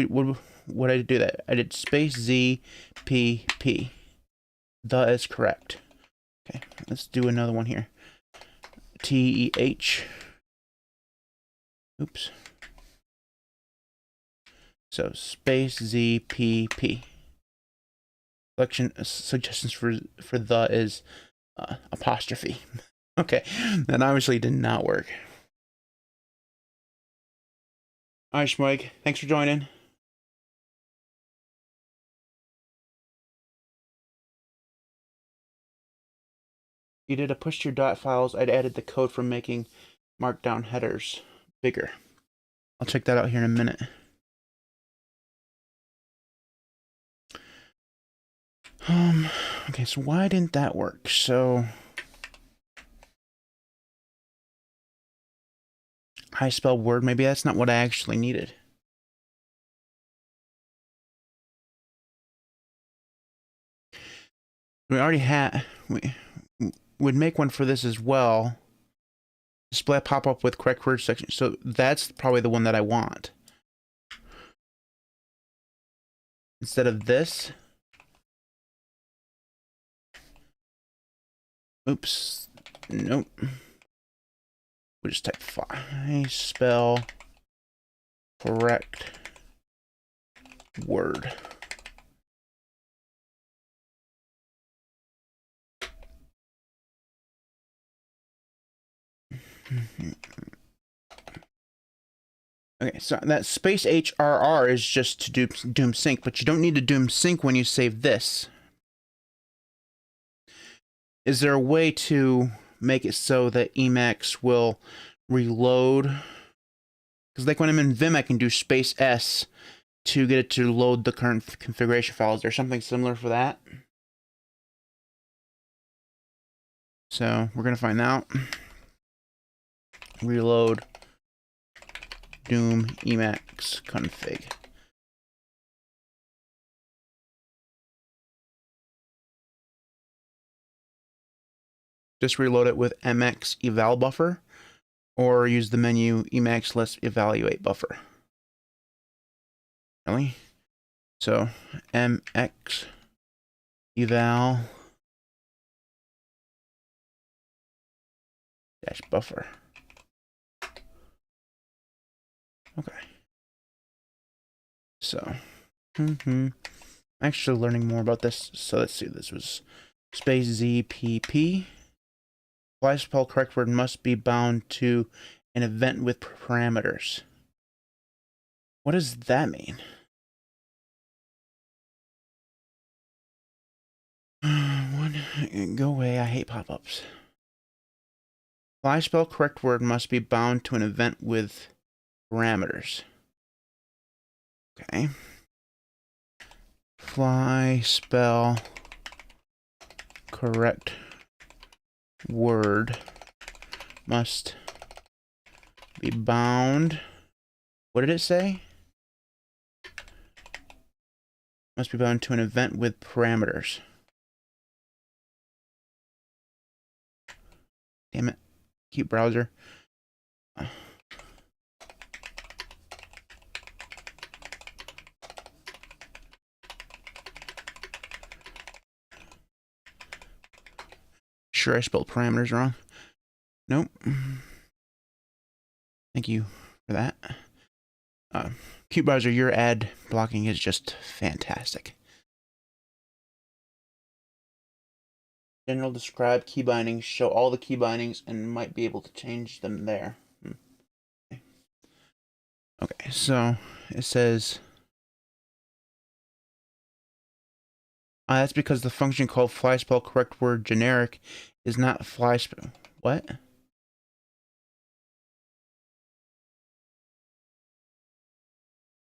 A: did I do that? I did space Z P P. The is correct. Okay, let's do another one here. TEH. Oops. So space Z P P. Suggestions for the is apostrophe. Okay, that obviously did not work. All right, Schmoig, thanks for joining. You did a push to your dot files. I'd added the code for making Markdown headers bigger. I'll check that out here in a minute. Okay, so why didn't that work? So I spelled word, maybe that's not what I actually needed. We already had, we would make one for this as well. Display pop-up with correct word section. So that's probably the one that I want. Instead of this. Oops. Nope. We'll just type I spell correct word. Okay, so that space HRR is just to do doom sync, but you don't need to doom sync when you save this. Is there a way to make it so that Emacs will reload? Because like when I'm in Vim, I can do space S to get it to load the current configuration files. Is there something similar for that? So we're going to find out. Reload doom Emacs config. Just reload it with mx eval buffer, or use the menu Emacs less evaluate buffer. Really? So mx eval dash buffer. Okay. So, actually learning more about this. So let's see. This was space ZPP. Why spell correct word must be bound to an event with parameters. What does that mean? Go away, I hate pop-ups. Fly spell correct word must be bound to an event with parameters. Okay. Fly spell correct word must be bound. What did it say? Must be bound to an event with parameters. Damn it. Cute browser. Sure, I spelled parameters wrong. Nope. Thank you for that. Cute browser, your ad blocking is just fantastic. General describe key bindings, show all the key bindings, and might be able to change them there. Okay, so it says that's because the function called fly spell correct word generic is not fly spell. What?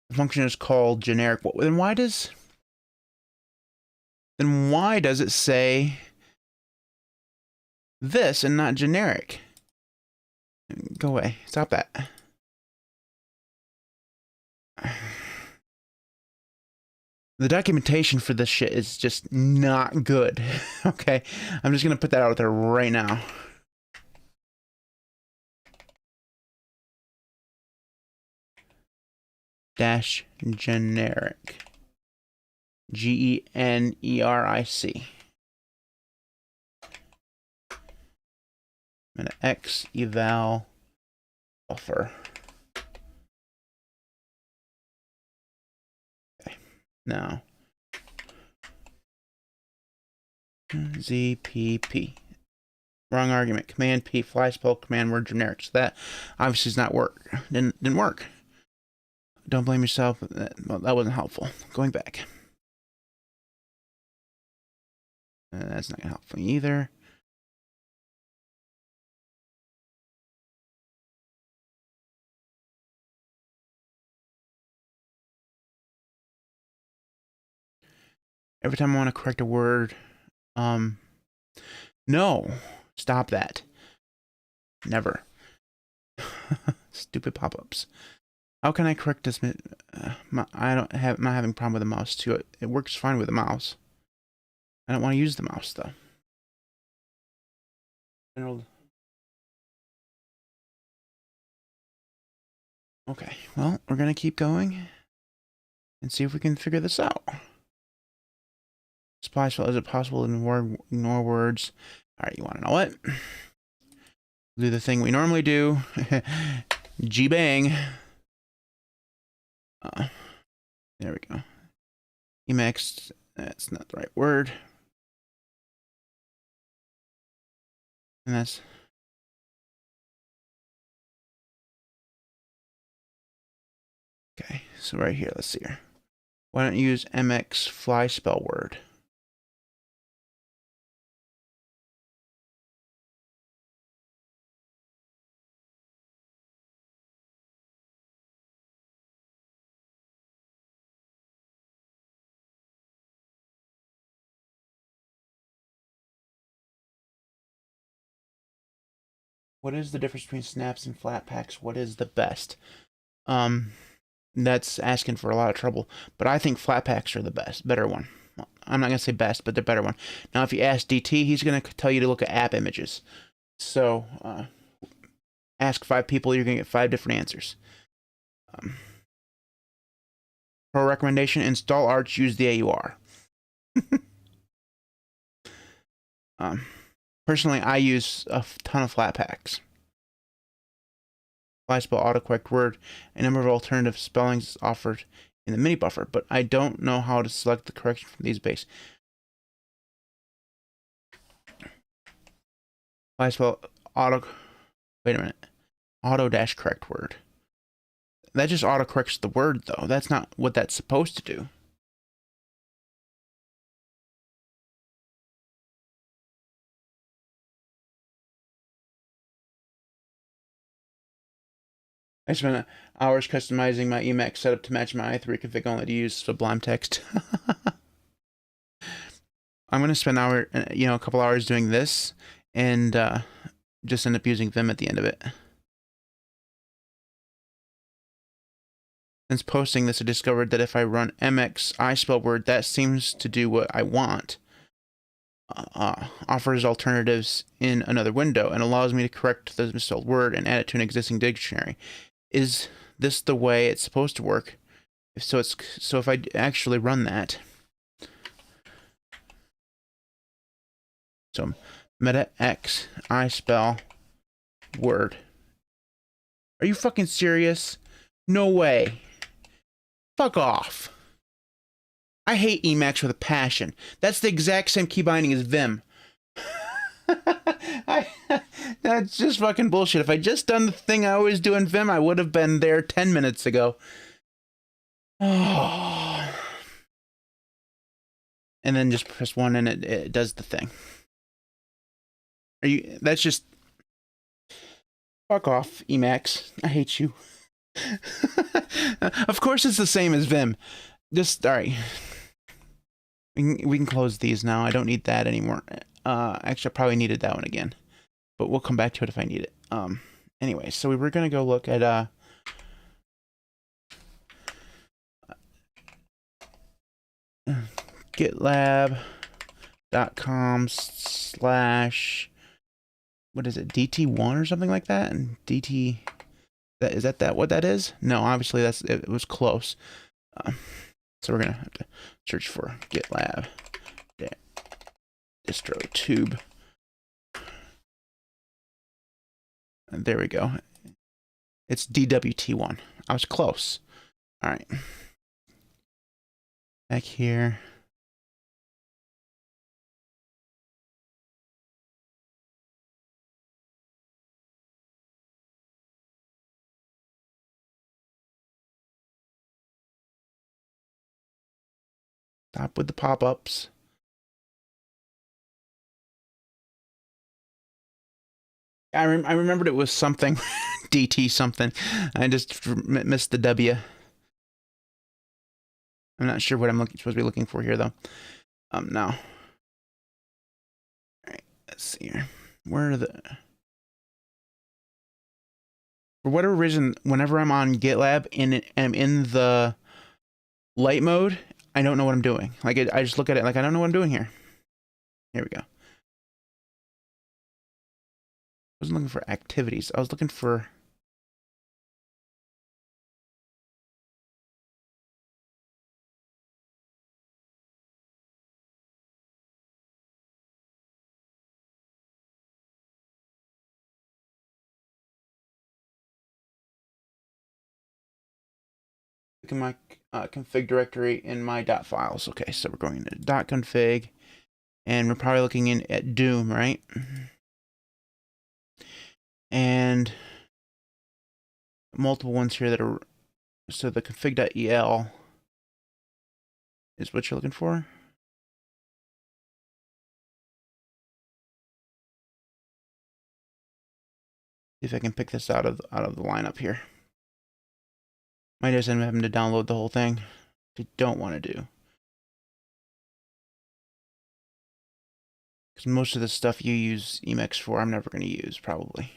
A: The function is called generic. Then why does it say this and not generic? Go away. Stop that. The documentation for this shit is just not good. Okay, I'm just gonna put that out there right now. Dash generic. Generic. I'm gonna X eval buffer. Okay, now ZPP. Wrong argument. Command P fly spell command word generic. So that obviously does not work. Didn't work. Don't blame yourself. Well, that wasn't helpful. Going back. That's not gonna help me either. Every time I want to correct a word, no, stop that. Never. Stupid pop-ups. How can I correct this? I'm not having a problem with the mouse too. It works fine with the mouse. I don't want to use the mouse though. Okay, well, we're gonna keep going and see if we can figure this out. Supply spell, is it possible to ignore words? Alright, you wanna know what? Do the thing we normally do. G-bang. There we go. Emacs, that's not the right word. And that's... Okay, so right here, let's see here. Why don't you use MX fly spell word? What is the difference between snaps and flat packs? What is the best? That's asking for a lot of trouble, but I think flat packs are the better one. I'm not gonna say best, but the better one. Now, if you ask DT, he's gonna tell you to look at app images. So, ask 5 people, you're gonna get 5 different answers. Pro recommendation: install Arch, use the AUR. Personally, I use a ton of flat packs. Fly spell autocorrect word. A number of alternative spellings offered in the mini buffer, but I don't know how to select the correction from these base. Fly spell auto. Wait a minute. Auto-correct word. That just auto-corrects the word, though. That's not what that's supposed to do. I spent hours customizing my Emacs setup to match my i3 config only to use Sublime Text. I'm going to spend a couple hours doing this and just end up using Vim at the end of it. Since posting this, I discovered that if I run mx iSpellWord, that seems to do what I want. Offers alternatives in another window and allows me to correct the misspelled word and add it to an existing dictionary. Is this the way it's supposed to work? So if I actually run that, so meta x iSpell word. Are you fucking serious? No way. Fuck off. I hate Emacs with a passion. That's the exact same key binding as Vim. That's just fucking bullshit. If I just done the thing I always do in Vim, I would have been there 10 minutes ago. Oh. And then just press 1 and it does the thing. That's just... Fuck off, Emacs. I hate you. Of course it's the same as Vim. Just, alright. We can close these now. I don't need that anymore. Actually, I probably needed that one again. But we'll come back to it if I need it. Anyway, so we were going to go look at... GitLab.com/ what is it, DT1 or something like that? And DT... Is that what that is? No, obviously it was close. So we're gonna have to search for GitLab distro tube. And there we go. It's DWT1. I was close. All right. Back here. Stop with the pop-ups. I remembered it was something. DT something. I just missed the W. I'm not sure what I'm supposed to be looking for here, though. Now. Alright, let's see here. Where are the... For whatever reason, whenever I'm on GitLab and I'm in the light mode, I don't know what I'm doing. Like, I just look at it like, I don't know what I'm doing here. Here we go. I wasn't looking for activities. I was looking for... Look in my config directory in my .files. Okay, so we're going into .config, and we're probably looking in at Doom, right? And multiple ones here that are... So the config.el is what you're looking for? See if I can pick this out of the lineup here. Might just end up having to download the whole thing, which I don't want to do. Because most of the stuff you use Emacs for, I'm never going to use, probably.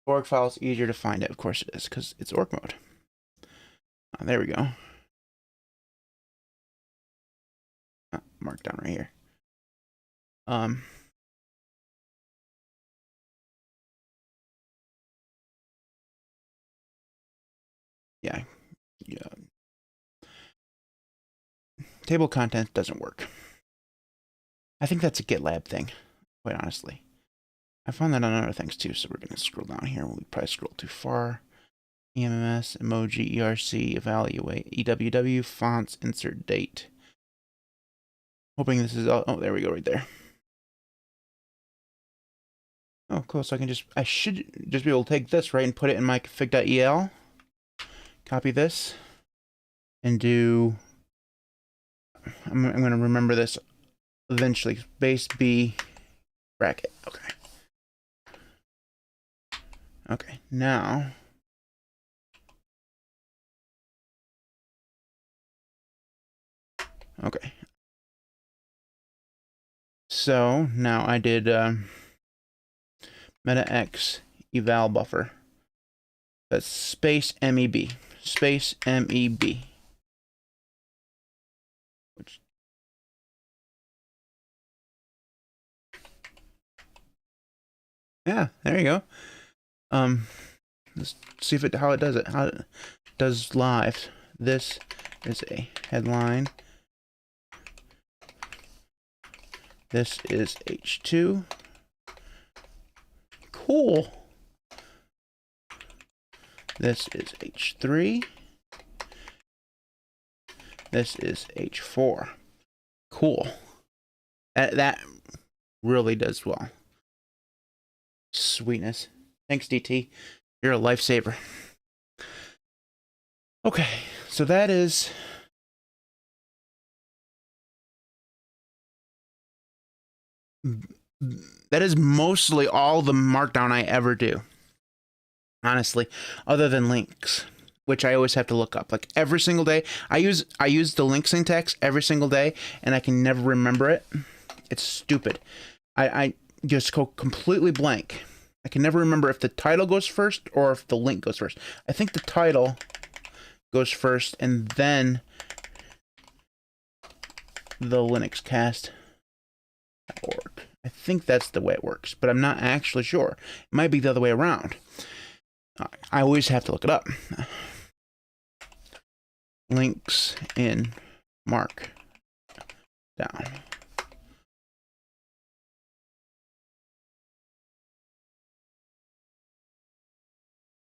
A: Org file is easier to find it. Of course it is, because it's org mode. There we go. Markdown right here. Yeah. Table content doesn't work. I think that's a GitLab thing, quite honestly. I found that on other things too, so we're going to scroll down here. We probably scroll too far. EMMS, emoji, ERC, evaluate, EWW, fonts, insert date. Hoping this is all... Oh, there we go, right there. Oh, cool. So I should just be able to take this, right, and put it in my config.el. Copy this. And do... I'm going to remember this eventually. Base B bracket. Okay. Okay, now... Okay. So, now I did meta x eval buffer. That's space MEB. Space MEB. Which... Yeah, there you go. Let's see if how it does it. How it does live. This is a headline. This is H2. Cool. This is H3. This is H4. Cool. That really does well. Sweetness. Thanks, DT. You're a lifesaver. Okay, so that is... That is mostly all the Markdown I ever do. Honestly, other than links, which I always have to look up. Like every single day, I use the link syntax every single day, and I can never remember it. It's stupid. I just go completely blank. I can never remember if the title goes first or if the link goes first. I think the title goes first, and then the linuxcast.org. I think that's the way it works, but I'm not actually sure. It might be the other way around. I always have to look it up. Links in Markdown.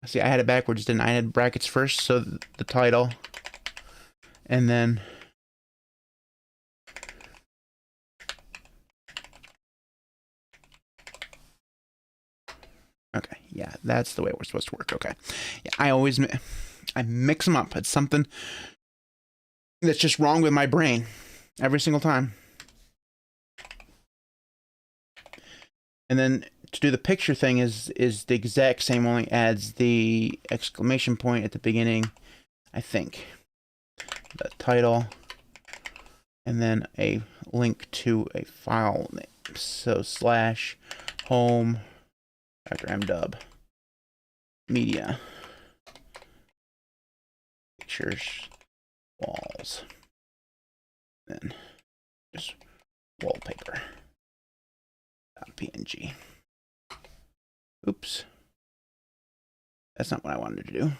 A: See, I had it backwards, didn't I? I had brackets first, so the title, and then okay, yeah, that's the way we're supposed to work. Okay, yeah, I mix them up. It's something that's just wrong with my brain every single time. And then to do the picture thing is the exact same, only adds the exclamation point at the beginning, I think. The title, and then a link to a file name. So slash home Dr. mdub media pictures walls, then just wallpaper .png. Oops, that's not what I wanted to do.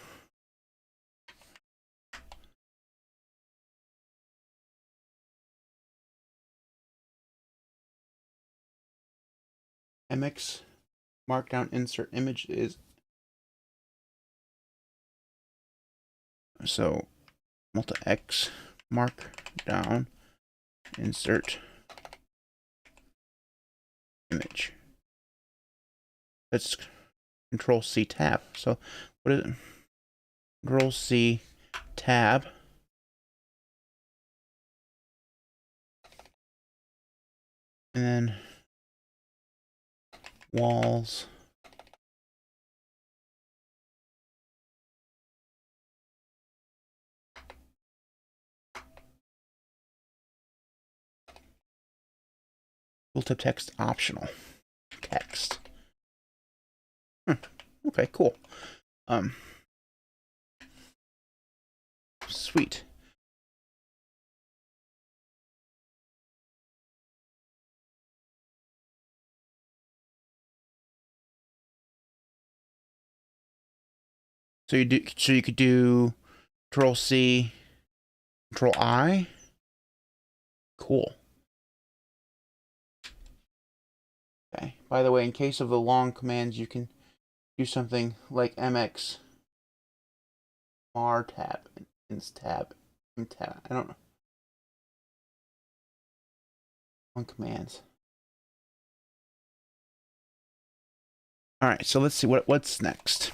A: Emacs Markdown insert image is so multi-x Markdown insert image. That's Control C tab. So what is it? Control C tab. And then walls. Tooltip text optional. Text. Okay, cool. Sweet. So you could do Control C, Control I. Cool. Okay. By the way, in case of the long commands, you can do something like mx mar tab, ins tab, m tab. I don't know. Long commands. All right, so let's see what's next.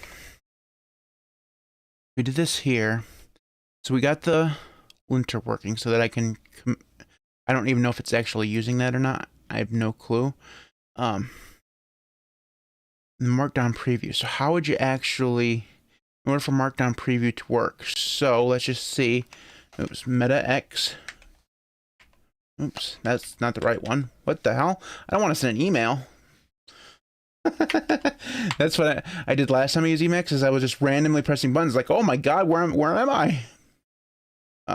A: We did this here. So we got the linter working so that I can... I don't even know if it's actually using that or not. I have no clue. The Markdown preview. So how would you actually... In order for Markdown preview to work. So let's just see. Oops, meta X. Oops, that's not the right one. What the hell? I don't want to send an email. That's what I did last time I used Emacs, is I was just randomly pressing buttons like, oh my god, where am I?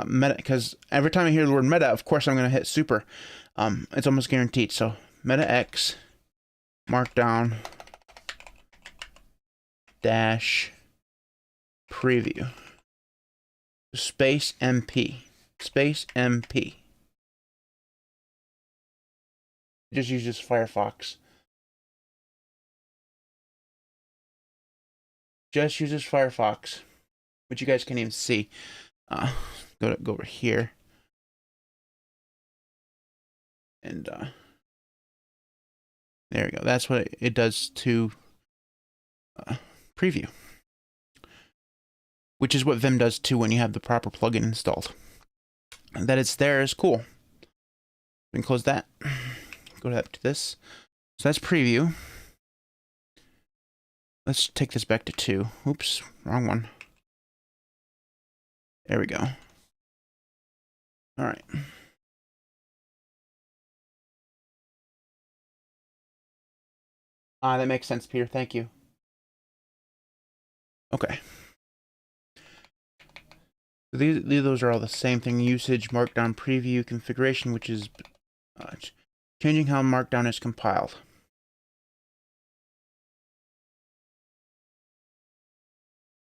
A: Meta, because every time I hear the word meta, of course I'm going to hit super. It's almost guaranteed. So meta X Markdown dash preview space MP space MP. Just uses Firefox. Just uses Firefox, which you guys can't even see. Go over here, and there we go. That's what it does to preview, which is what Vim does too when you have the proper plugin installed. And that it's there is cool. We can close that. Go to this. So that's preview. Let's take this back to 2. Oops, wrong one. There we go. All right. That makes sense, Peter. Thank you. Okay. So those are all the same thing. Usage, Markdown preview, configuration, which is changing how Markdown is compiled.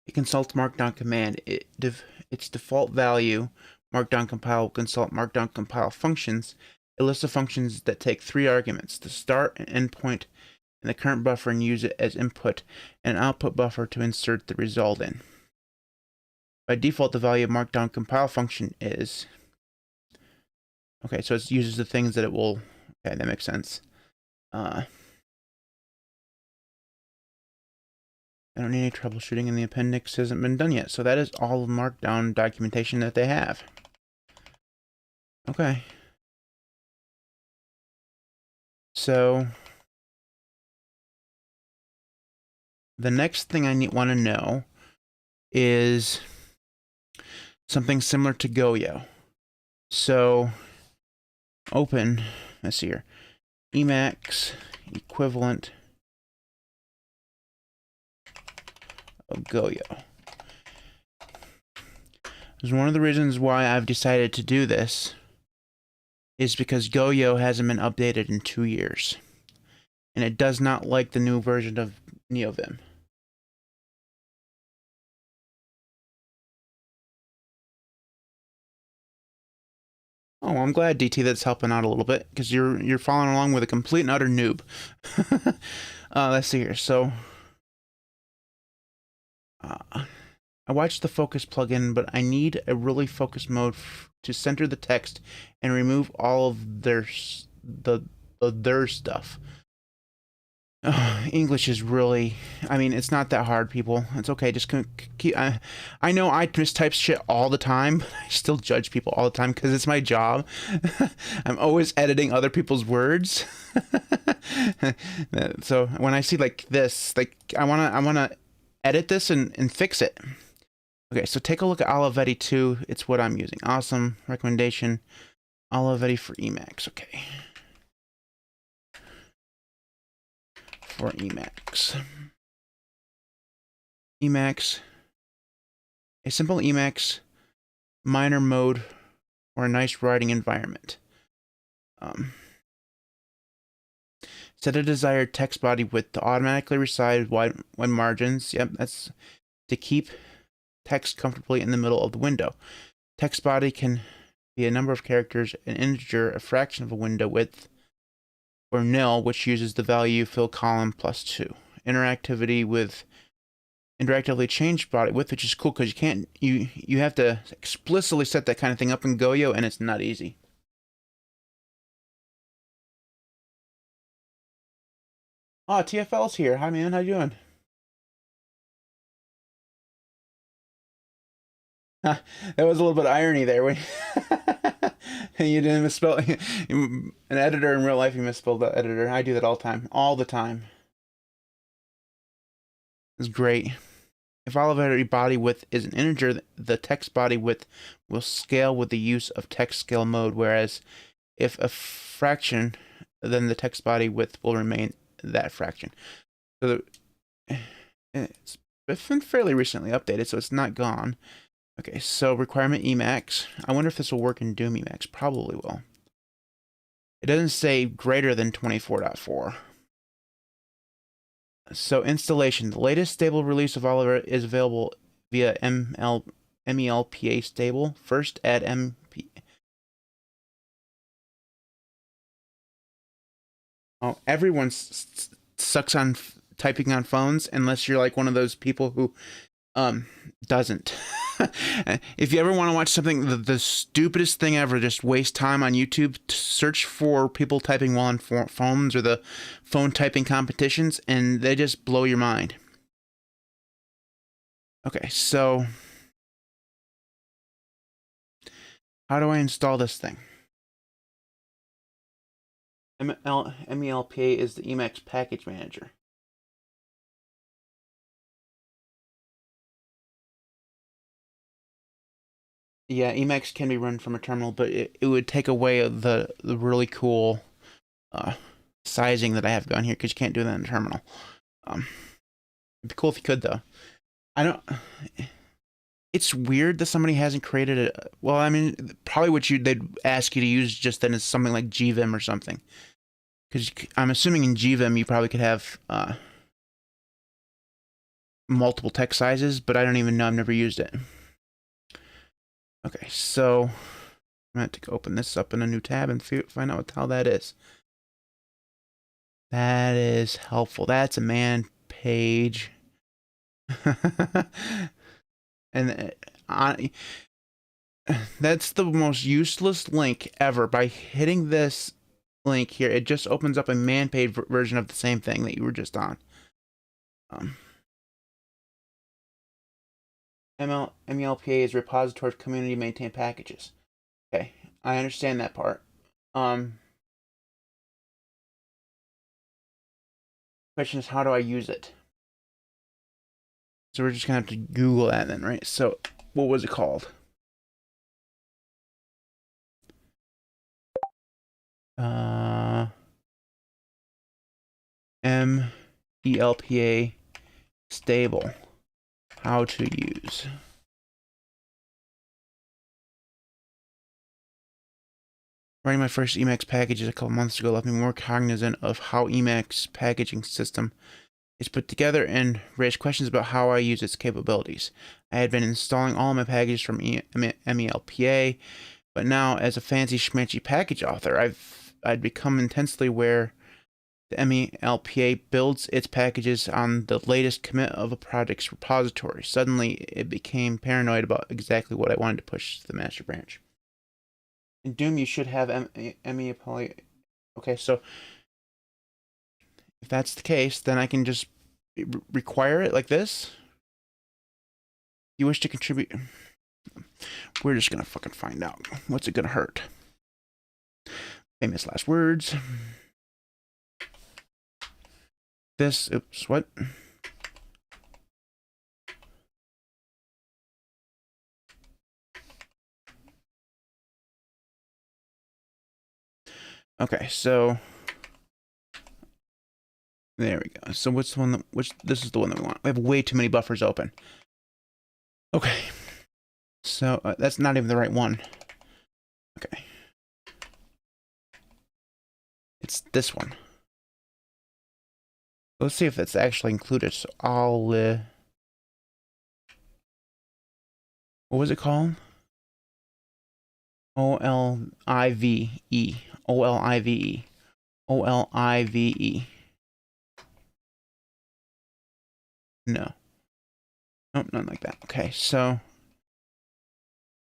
A: It consults Markdown command. Its default value, Markdown compile, will consult Markdown compile functions. A list of functions that take 3 arguments: the start and endpoint, and the current buffer, and use it as input and output buffer to insert the result in. By default, the value of Markdown compile function is... Okay, so it uses the things that it will... Okay, that makes sense. I don't need any troubleshooting, and the appendix hasn't been done yet. So that is all the Markdown documentation that they have. Okay. So the next thing I want to know is something similar to Goyo. So open, let's see here, Emacs equivalent of Goyo. Because one of the reasons why I've decided to do this is because Goyo hasn't been updated in 2 years. And it does not like the new version of NeoVim. Oh, I'm glad, DT, that's helping out a little bit, because you're following along with a complete and utter noob. Let's see here. So I watched the focus plugin, but I need a really focused mode to center the text and remove all of their stuff. English is really, I mean, it's not that hard, people. It's okay. Just keep. I know I mistype shit all the time, but I still judge people all the time because it's my job. I'm always editing other people's words. So when I see like this, like I wanna edit this and fix it. Okay, so take a look at Olivetti 2. It's what I'm using. Awesome recommendation. Olivetti for Emacs. Okay. For Emacs. Emacs. A simple Emacs minor mode or a nice writing environment. Set a desired text body width to automatically resize wide margins. Yep, that's to keep text comfortably in the middle of the window. Text body can be a number of characters, an integer, a fraction of a window width, or nil, which uses the value fill column plus 2. Interactivity with interactively changed body width, which is cool because you have to explicitly set that kind of thing up in Goyo, and it's not easy. Oh, TFL's here. Hi, man. How you doing? There was a little bit of irony there when you didn't misspell an editor in real life. You misspelled the editor. I do that all the time. It's great. If all of every body width is an integer, the text body width will scale with the use of text scale mode. Whereas if a fraction, then the text body width will remain that fraction. So it's been fairly recently updated, so it's not gone. Okay, so requirement Emacs. I wonder if this will work in Doom Emacs. Probably will. It doesn't say greater than 24.4. So installation. The latest stable release of Oliver is available via MELPA stable. First add MP. Oh, everyone sucks on typing on phones unless you're like one of those people who doesn't. If you ever want to watch something, the stupidest thing ever, just waste time on YouTube, search for people typing while on phones or the phone typing competitions, and they just blow your mind. Okay, so how do I install this thing? MELPA is the Emacs package manager. Yeah, Emacs can be run from a terminal, but it would take away the really cool sizing that I have going here, because you can't do that in a terminal. It'd be cool if you could, though. I don't. It's weird that somebody hasn't created a. Well, I mean, probably what they'd ask you to use just then is something like GVim or something, because I'm assuming in GVim you probably could have multiple text sizes, but I don't even know. I've never used it. Okay, so I'm going to open this up in a new tab and find out what the hell that is. That is helpful. That's a man page. And that's the most useless link ever. By hitting this link here, it just opens up a man page version of the same thing that you were just on. MELPA is repository of community maintained packages. Okay, I understand that part. Question is, how do I use it? So we're just gonna have to Google that then, right? So what was it called? MELPA stable. How to use. Writing my first Emacs packages a couple months ago left me more cognizant of how Emacs packaging system is put together and raised questions about how I use its capabilities. I had been installing all my packages from MELPA, but now as a fancy schmancy package author, I'd become intensely aware the MELPA builds its packages on the latest commit of a project's repository. Suddenly, it became paranoid about exactly what I wanted to push to the master branch. In Doom, you should have MELPA. Okay, so if that's the case, then I can just require it like this. You wish to contribute. We're just gonna fucking find out. What's it gonna hurt? Famous last words. This, oops, what? Okay, so there we go. So what's the one that, this is the one that we want. We have way too many buffers open. Okay. So that's not even the right one. Okay. It's this one. Let's see if that's actually included. So I'll, what was it called? O-L-I-V-E. O-L-I-V-E. O-L-I-V-E. No. Nope, not like that. Okay, so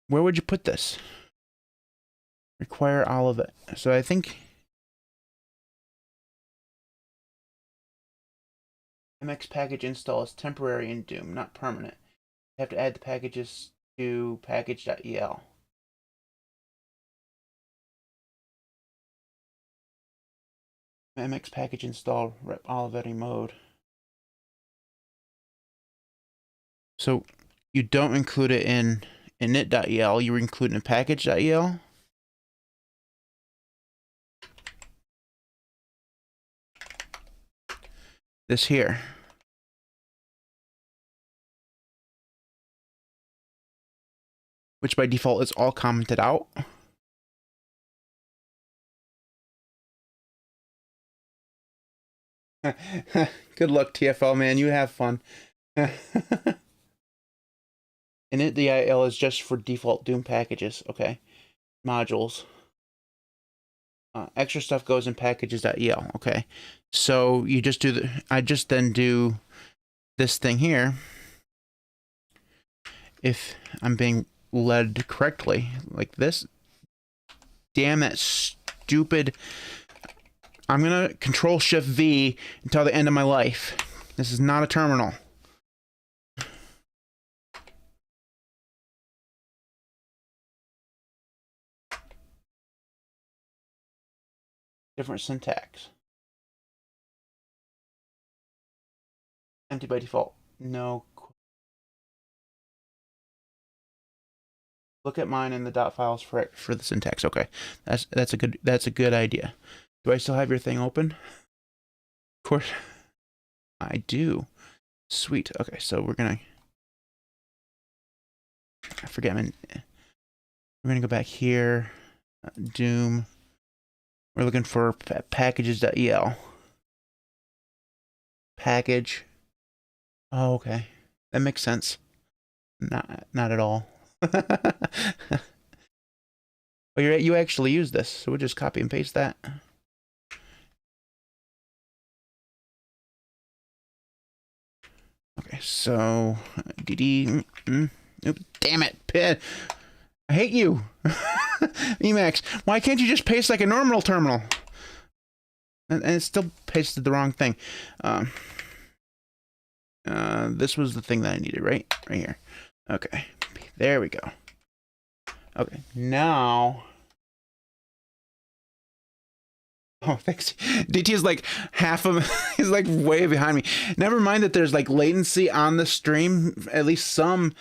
A: where would you put this? Require all of it. So I think Emacs package install is temporary in Doom, not permanent. You have to add the packages to package.el. Emacs package install rep Olivetti mode. So you don't include it in init.el, you include it in package.el. This here. Which by default is all commented out. Good luck, TFL, man. You have fun. Init.el is just for default Doom packages. Okay. Modules. Extra stuff goes in packages.el. Okay. So you just do the... I just then do this thing here. If I'm being led correctly. Like this. Damn, that stupid... I'm going to Control-Shift-V until the end of my life. This is not a terminal. Different syntax. Empty by default. No. Look at mine in the dot files for the syntax. Okay, that's a good idea. Do I still have your thing open? Of course, I do. Sweet. Okay, so we're gonna. I forget. We're gonna go back here. Doom. We're looking for packages.el. Package. Oh, okay. That makes sense. Not at all. Oh, you actually use this, so we'll just copy and paste that. Okay, so DD. Oops, damn it, Pit. I hate you. Emacs, why can't you just paste like a normal terminal? And it still pasted the wrong thing. This was the thing that I needed, right? Right here. Okay, there we go. Okay, now... Oh, thanks. DT is like half of... He's like way behind me. Never mind that there's like latency on the stream. At least some...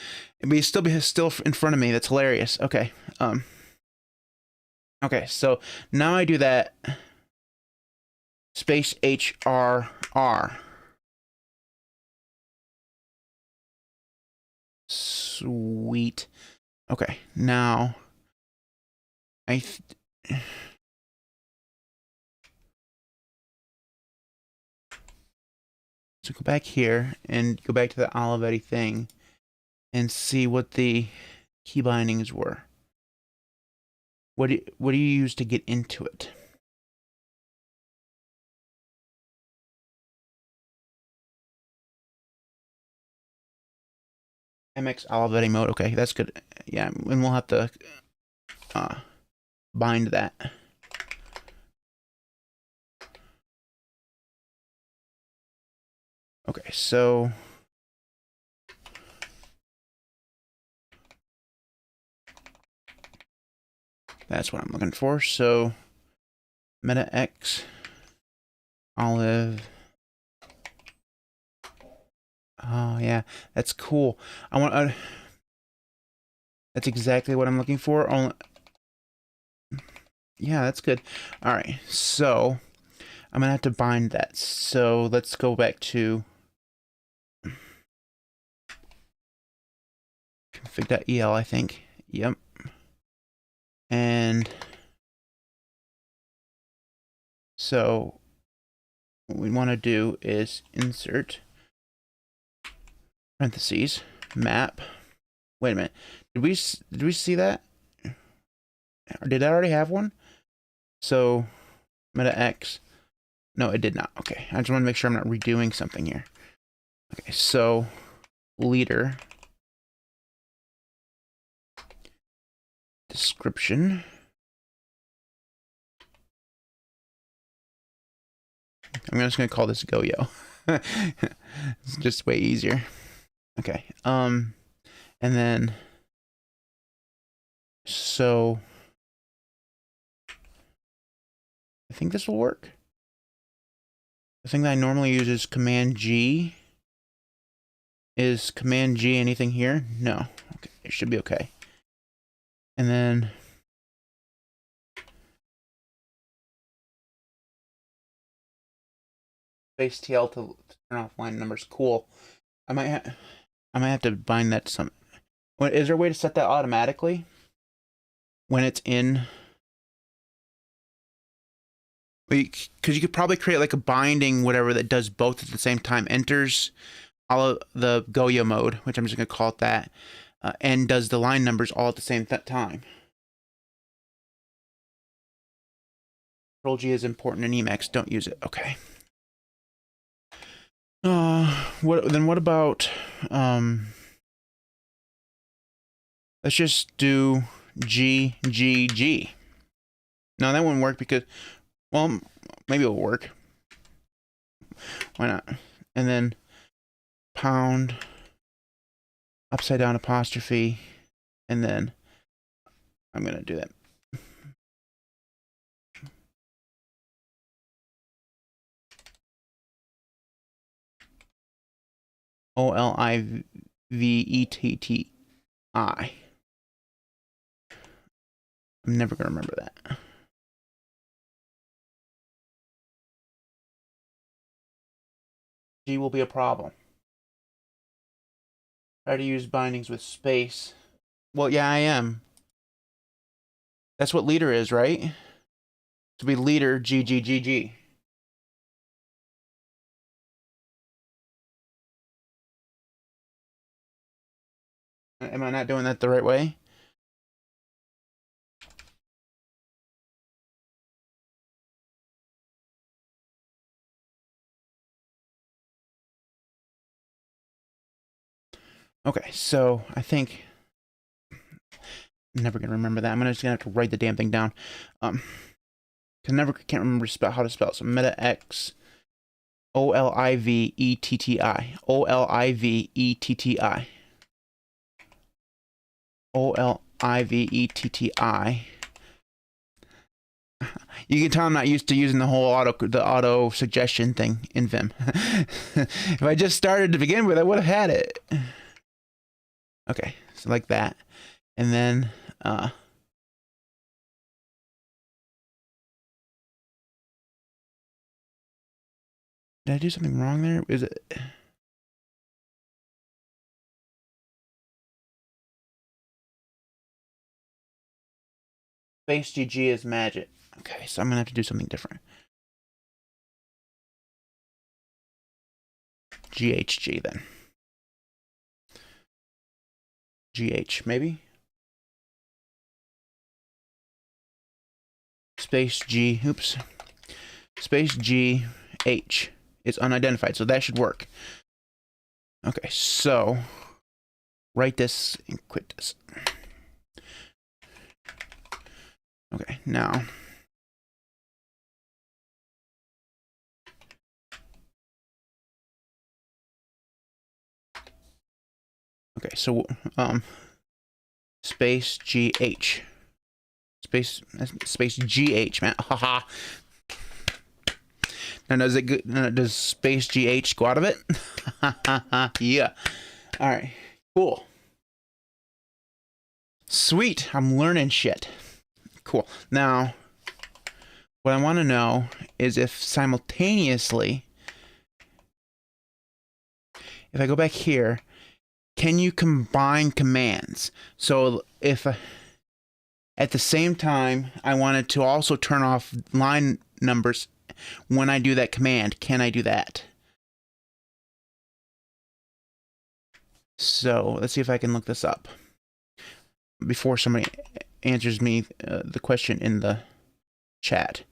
A: But he's still in front of me. That's hilarious. Okay. Okay, so now I do that... Space HRR. Sweet. Okay, now so go back here and go back to the Olivetti thing and see what the key bindings were. What do you use to get into it? MX Olivetti mode. Okay, that's good. Yeah, and we'll have to bind that. Okay, so that's what I'm looking for. So meta X olive. Oh yeah, that's cool. I want. That's exactly what I'm looking for. Only, yeah, that's good. All right, so I'm gonna have to bind that. So let's go back to config.el. I think. Yep. And so what we want to do is insert parentheses map. Wait a minute. Did we see that? Or did I already have one? So meta X. No, it did not. Okay. I just want to make sure I'm not redoing something here. Okay, so leader description. I'm just going to call this Goyo. It's just way easier. Okay. And then so I think this will work. The thing that I normally use is Command G. Is Command G anything here? No. Okay, it should be okay. And then space TL to turn off line numbers. Cool. I might have to bind that to some. Is there a way to set that automatically when it's in? Because you could probably create like a binding whatever that does both at the same time. Enters all of the Goya mode, which I'm just gonna call it that, and does the line numbers all at the same time. Control G is important in Emacs. Don't use it. Okay. What about let's just do G G G. No, that wouldn't work because, well, maybe it'll work. Why not? And then pound upside down apostrophe, and then I'm gonna do that. Olivetti. I'm never gonna remember that. G will be a problem. Try to use bindings with space. Well, yeah, I am. That's what leader is, right? To be leader, G G G G. Am I not doing that the right way? Okay, so I think I'm never gonna remember that. I'm just gonna have to write the damn thing down. Cause can't remember how to spell it. So meta X Olivetti. Olivetti. Olivetti. You can tell I'm not used to using the whole auto suggestion thing in Vim. If I just started to begin with, I would have had it. Okay, so like that. And then did I do something wrong there? Is it space GG is magic? Okay, so I'm gonna have to do something different. GHG then. GH maybe. Space G. Oops. Space G H. It's unidentified, so that should work. Okay, so write this and quit this. Okay, now okay, so space GH. Space GH, man. Haha. Now does space GH go out of it? Yeah. All right. Cool. Sweet. I'm learning shit. Cool. Now, what I want to know is if simultaneously, if I go back here, can you combine commands? So if at the same time I wanted to also turn off line numbers when I do that command, can I do that? So let's see if I can look this up before somebody answers me the question in the chat.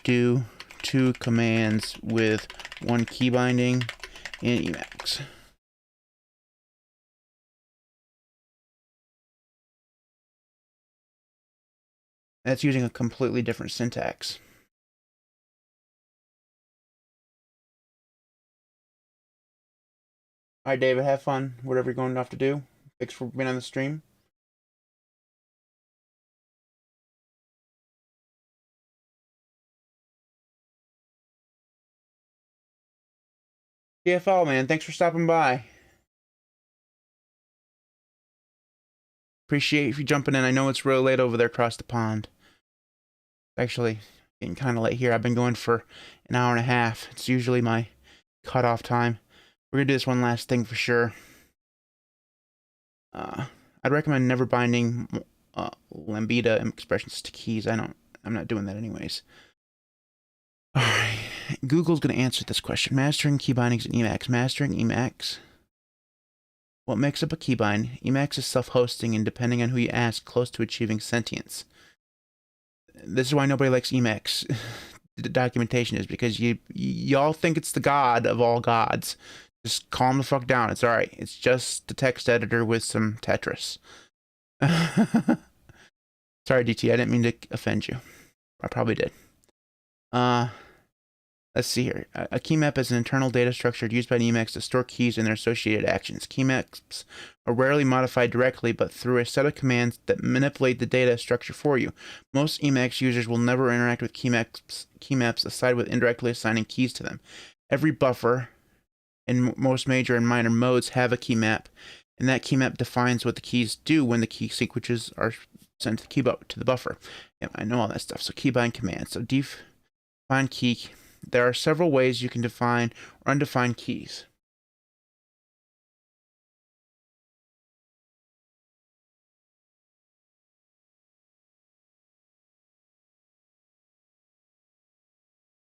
A: Do 2 commands with 1 key binding in Emacs. That's using a completely different syntax. All right, David, have fun. Whatever you're going to have to do. Thanks for being on the stream. TFL, man, thanks for stopping by. Appreciate you jumping in. I know it's real late over there across the pond. Actually, getting kind of late here. I've been going for an hour and a half. It's usually my cutoff time. We're going to do this one last thing for sure. I'd recommend never binding lambda expressions to keys. I'm not doing that anyways. Alright, Google's going to answer this question. Mastering key bindings in Emacs. Mastering Emacs. What makes up a keybind? Emacs is self-hosting and, depending on who you ask, close to achieving sentience. This is why nobody likes Emacs. The documentation is because y'all think it's the god of all gods. Just calm the fuck down. It's alright. It's just a text editor with some Tetris. Sorry, DT. I didn't mean to offend you. I probably did. Let's see here. A key map is an internal data structure used by Emacs to store keys and their associated actions. Key maps are rarely modified directly, but through a set of commands that manipulate the data structure for you. Most Emacs users will never interact with key maps aside with indirectly assigning keys to them. Every buffer in most major and minor modes have a key map, and that key map defines what the keys do when the key sequences are sent to the buffer. Yeah, I know all that stuff. So keybind commands. So define key. There are several ways you can define or undefine keys.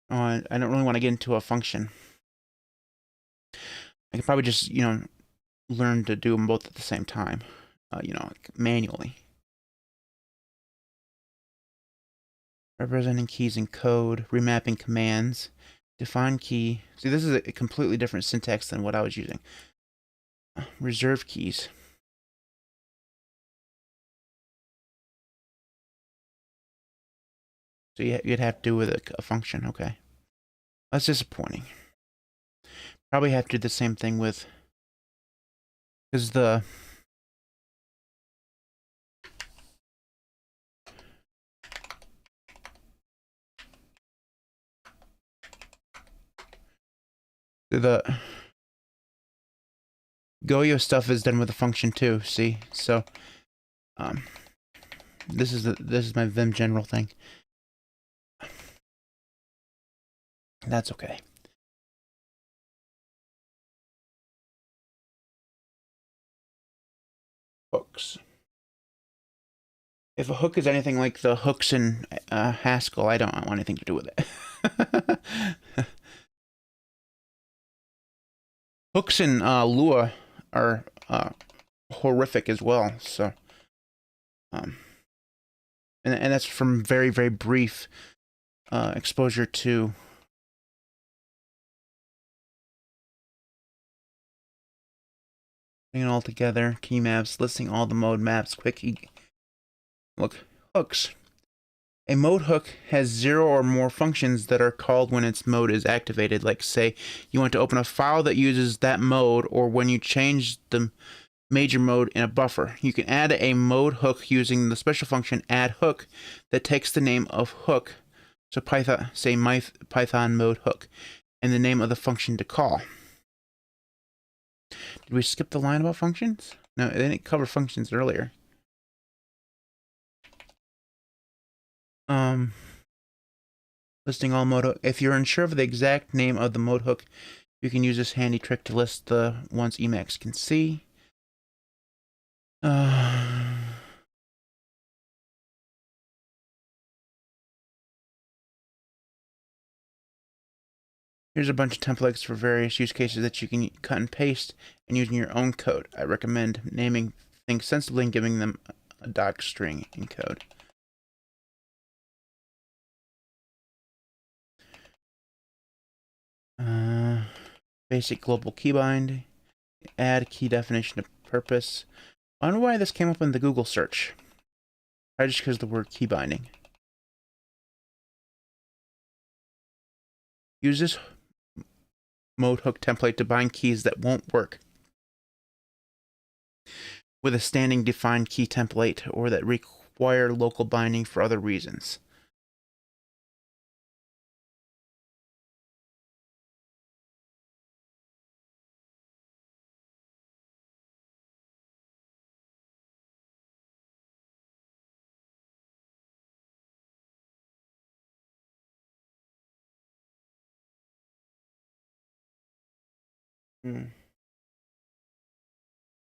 A: Oh, I don't really want to get into a function. I could probably just, learn to do them both at the same time, like manually. Representing keys in code, remapping commands, define key. See, this is a completely different syntax than what I was using. Reserve keys. So you'd have to do with a function, okay. That's disappointing. Probably have to do the same thing with, because the Goyo stuff is done with a function too. See, so this is my Vim general thing. That's okay. Hooks. If a hook is anything like the hooks in Haskell, I don't want anything to do with it. Hooks in Lua are horrific as well. So, and that's from very, very brief exposure to putting it all together. Key maps, listing all the mode maps. Look, hooks. A mode hook has 0 or more functions that are called when its mode is activated. Like, say, you want to open a file that uses that mode, or when you change the major mode in a buffer. You can add a mode hook using the special function add hook that takes the name of hook, so Python, say my Python mode hook, and the name of the function to call. Did we skip the line about functions? No, they didn't cover functions earlier. Listing all mode hook. If you're unsure of the exact name of the mode hook, you can use this handy trick to list the ones Emacs can see. Here's a bunch of templates for various use cases that you can cut and paste and use in your own code. I recommend naming things sensibly and giving them a doc string in code. Basic global keybind. Add key definition of purpose. I wonder why this came up in the Google search. Probably just because of the word key binding. Use this mode hook template to bind keys that won't work. with a standing defined key template or that require local binding for other reasons.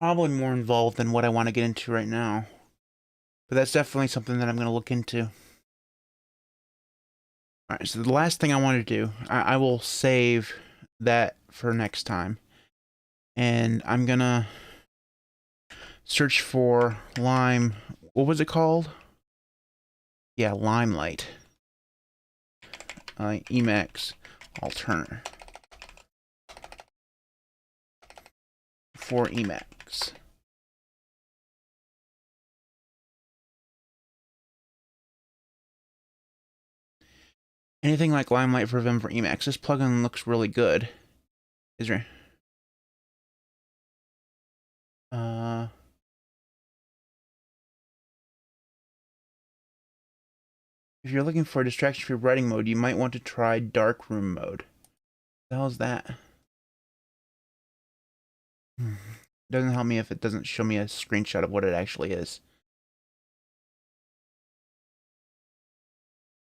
A: Probably more involved than what I want to get into right now. But that's definitely something that I'm going to look into. Alright, so the last thing I want to do, I will save that for next time. And I'm going to search for Lime. What was it called? Yeah, Limelight. Emacs alternator. For Emacs. Anything like Limelight for Vim for Emacs. This plugin looks really good. Is there? If you're looking for a distraction-free writing mode, you might want to try Darkroom mode. What the hell is that? Doesn't help me if it doesn't show me a screenshot of what it actually is.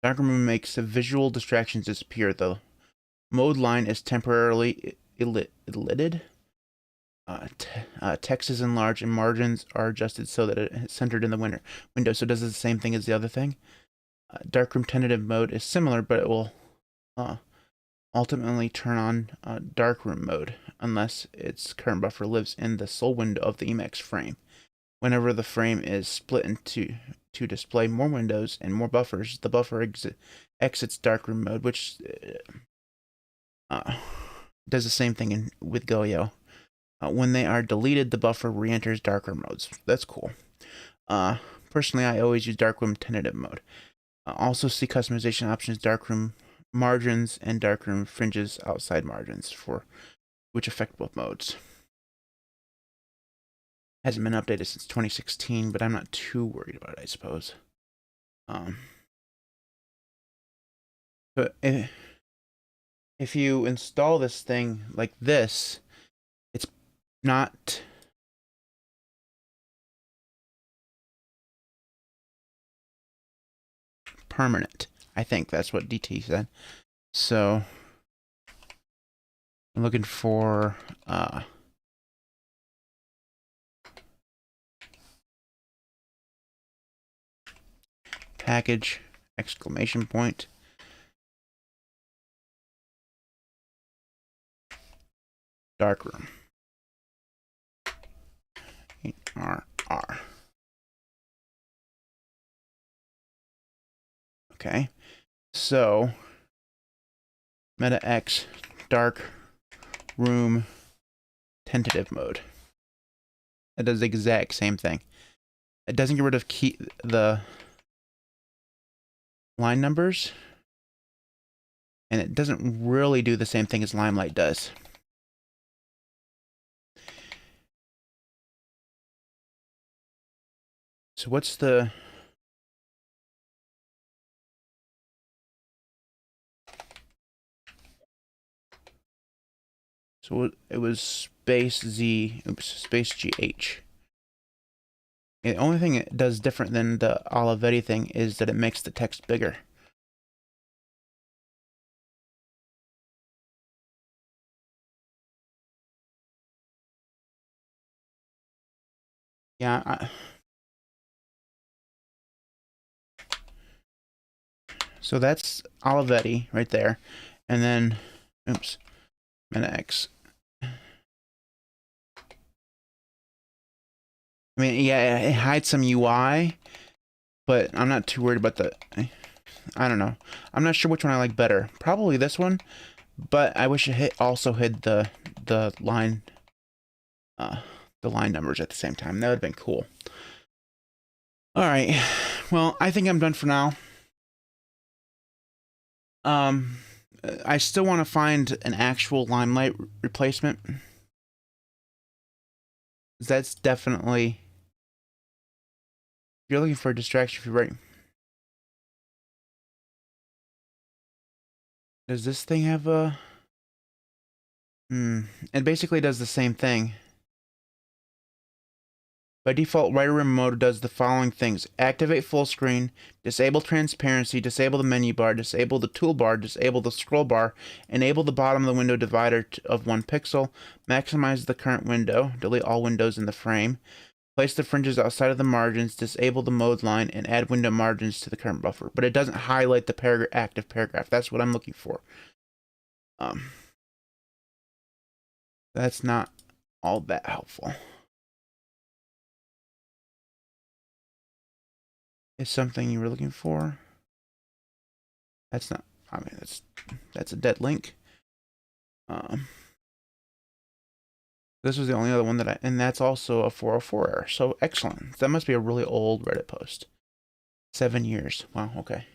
A: Darkroom makes the visual distractions disappear. The mode line is temporarily elided. Text is enlarged and margins are adjusted so that it's centered in the window. So it does the same thing as the other thing. Darkroom tentative mode is similar, but it will ultimately turn on darkroom mode unless its current buffer lives in the sole window of the Emacs frame. Whenever the frame is split into to display more windows and more buffers, the buffer exits darkroom mode, which does the same thing with Goyo. When they are deleted, the buffer re-enters darkroom modes. That's cool. Personally, I always use darkroom tentative mode. Also see customization options, darkroom margins, and darkroom fringes outside margins, for which affect both modes. Hasn't been updated since 2016, but I'm not too worried about it, I suppose. But if you install this thing like this, it's not permanent. I think that's what DT said. So I'm looking for package exclamation point darkroom RR. Okay, so meta X dark room tentative mode. It does the exact same thing. It doesn't get rid of the line numbers, and it doesn't really do the same thing as Limelight does. So what's the... So it was space Z, oops, space GH. The only thing it does different than the Olivetti thing is that it makes the text bigger. Yeah. So that's Olivetti right there. And then, oops, meta X. I mean, yeah, it hides some UI, but I'm not too worried about the... I don't know. I'm not sure which one I like better. Probably this one, but I wish it also hid the line numbers at the same time. That would have been cool. All right. Well, I think I'm done for now. I still want to find an actual Limelight replacement. That's definitely, if you're looking for a distraction, if you're right. Does this thing have a... It basically does the same thing. By default, writer room mode does the following things. Activate full screen, disable transparency, disable the menu bar, disable the toolbar, disable the scroll bar, enable the bottom of the window divider of 1 pixel, maximize the current window, delete all windows in the frame, place the fringes outside of the margins, disable the mode line, and add window margins to the current buffer. But it doesn't highlight the active paragraph. That's what I'm looking for. That's not all that helpful. Is something you were looking for? That's not, I mean, that's a dead link. This was the only other one that and that's also a 404 error. So excellent. That must be a really old Reddit post. 7 years. Wow, okay.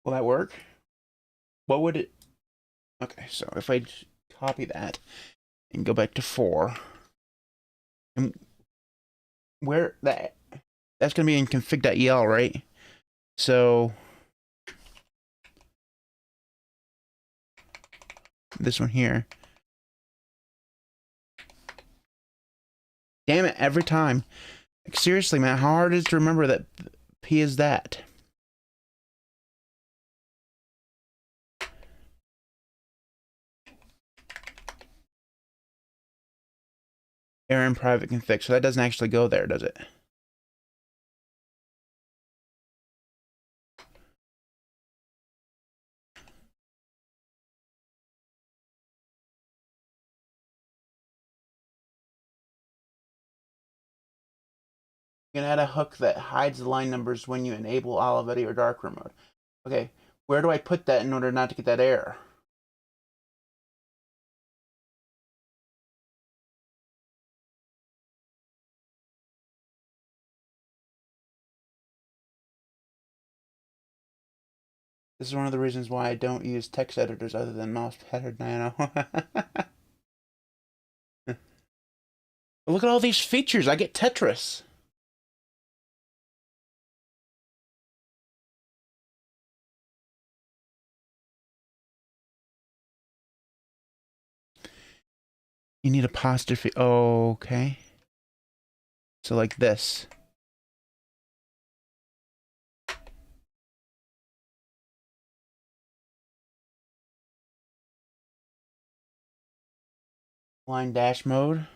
A: Will that work? What would it... Okay, so if I copy that and go back to 4, and where that's going to be in config.el, right? So this one here. Damn it, every time. Like, seriously, man, how hard is it to remember that P is that? Error in private config. So that doesn't actually go there, does it? You can add a hook that hides the line numbers when you enable Olivetti or darkroom mode. Okay, where do I put that in order not to get that error? This is one of the reasons why I don't use text editors other than Mousepad Nano. Look at all these features. I get Tetris. You need apostrophe. Oh, okay. So like this. Line dash mode.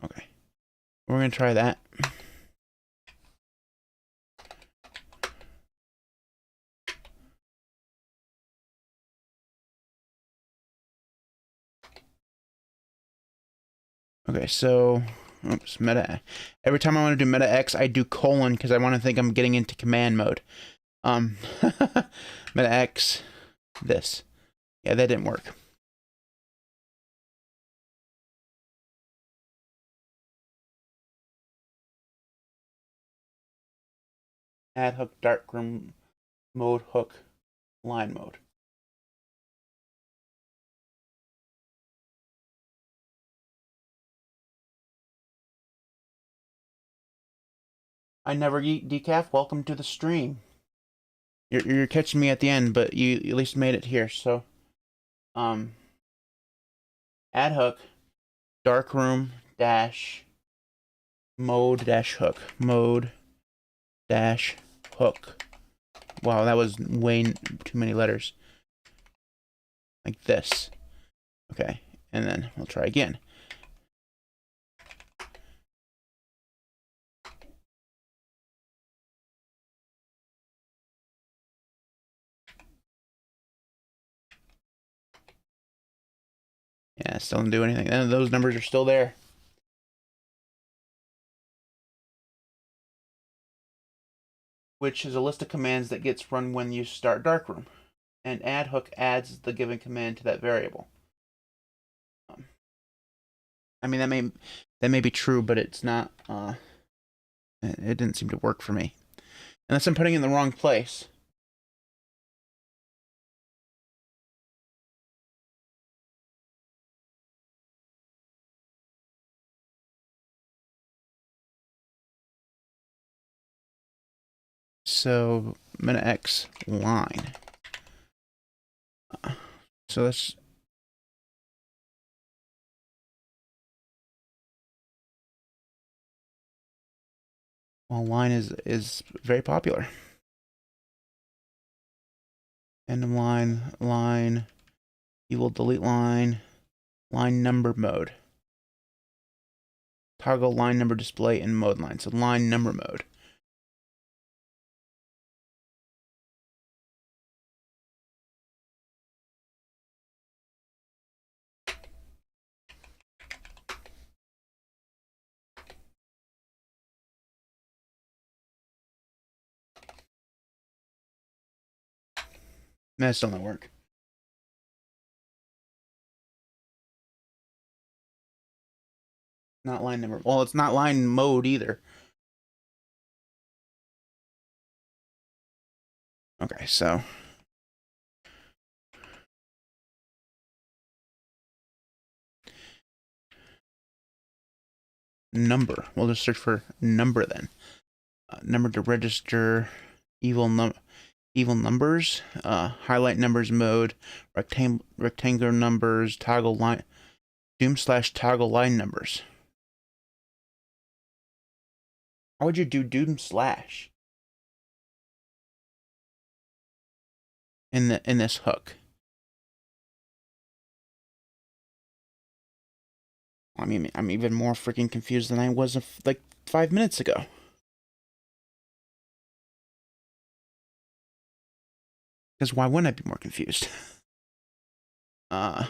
A: Okay. We're going to try that. Okay, so, oops, meta. Every time I want to do meta X, I do colon because I want to think I'm getting into command mode. Meta X, this. Yeah, that didn't work. Add hook, darkroom mode, hook, line mode. I never eat decaf. Welcome to the stream. You're catching me at the end, but you at least made it here. So, add hook, darkroom dash mode dash hook, mode dash hook. Wow, that was way too many letters. Like this. Okay, and then we'll try again. Yeah, still didn't do anything. And those numbers are still there. Which is a list of commands that gets run when you start darkroom. And add hook adds the given command to that variable. I mean, that may be true, but it's not. It didn't seem to work for me. Unless I'm putting it in the wrong place. So I'm gonna X line. So that's well, line is very popular. End of line, line. You will delete line, line number mode. Toggle line number display in mode line. So line number mode. That still not work. Not line number. Well, it's not line mode either. Okay, so number. We'll just search for number then. Number to register evil numbers. Highlight numbers mode. Rectangular numbers. Toggle line. Doom/toggle line numbers. How would you do doom slash in this hook? I mean, I'm even more freaking confused than I was like 5 minutes ago. Because why wouldn't I be more confused? So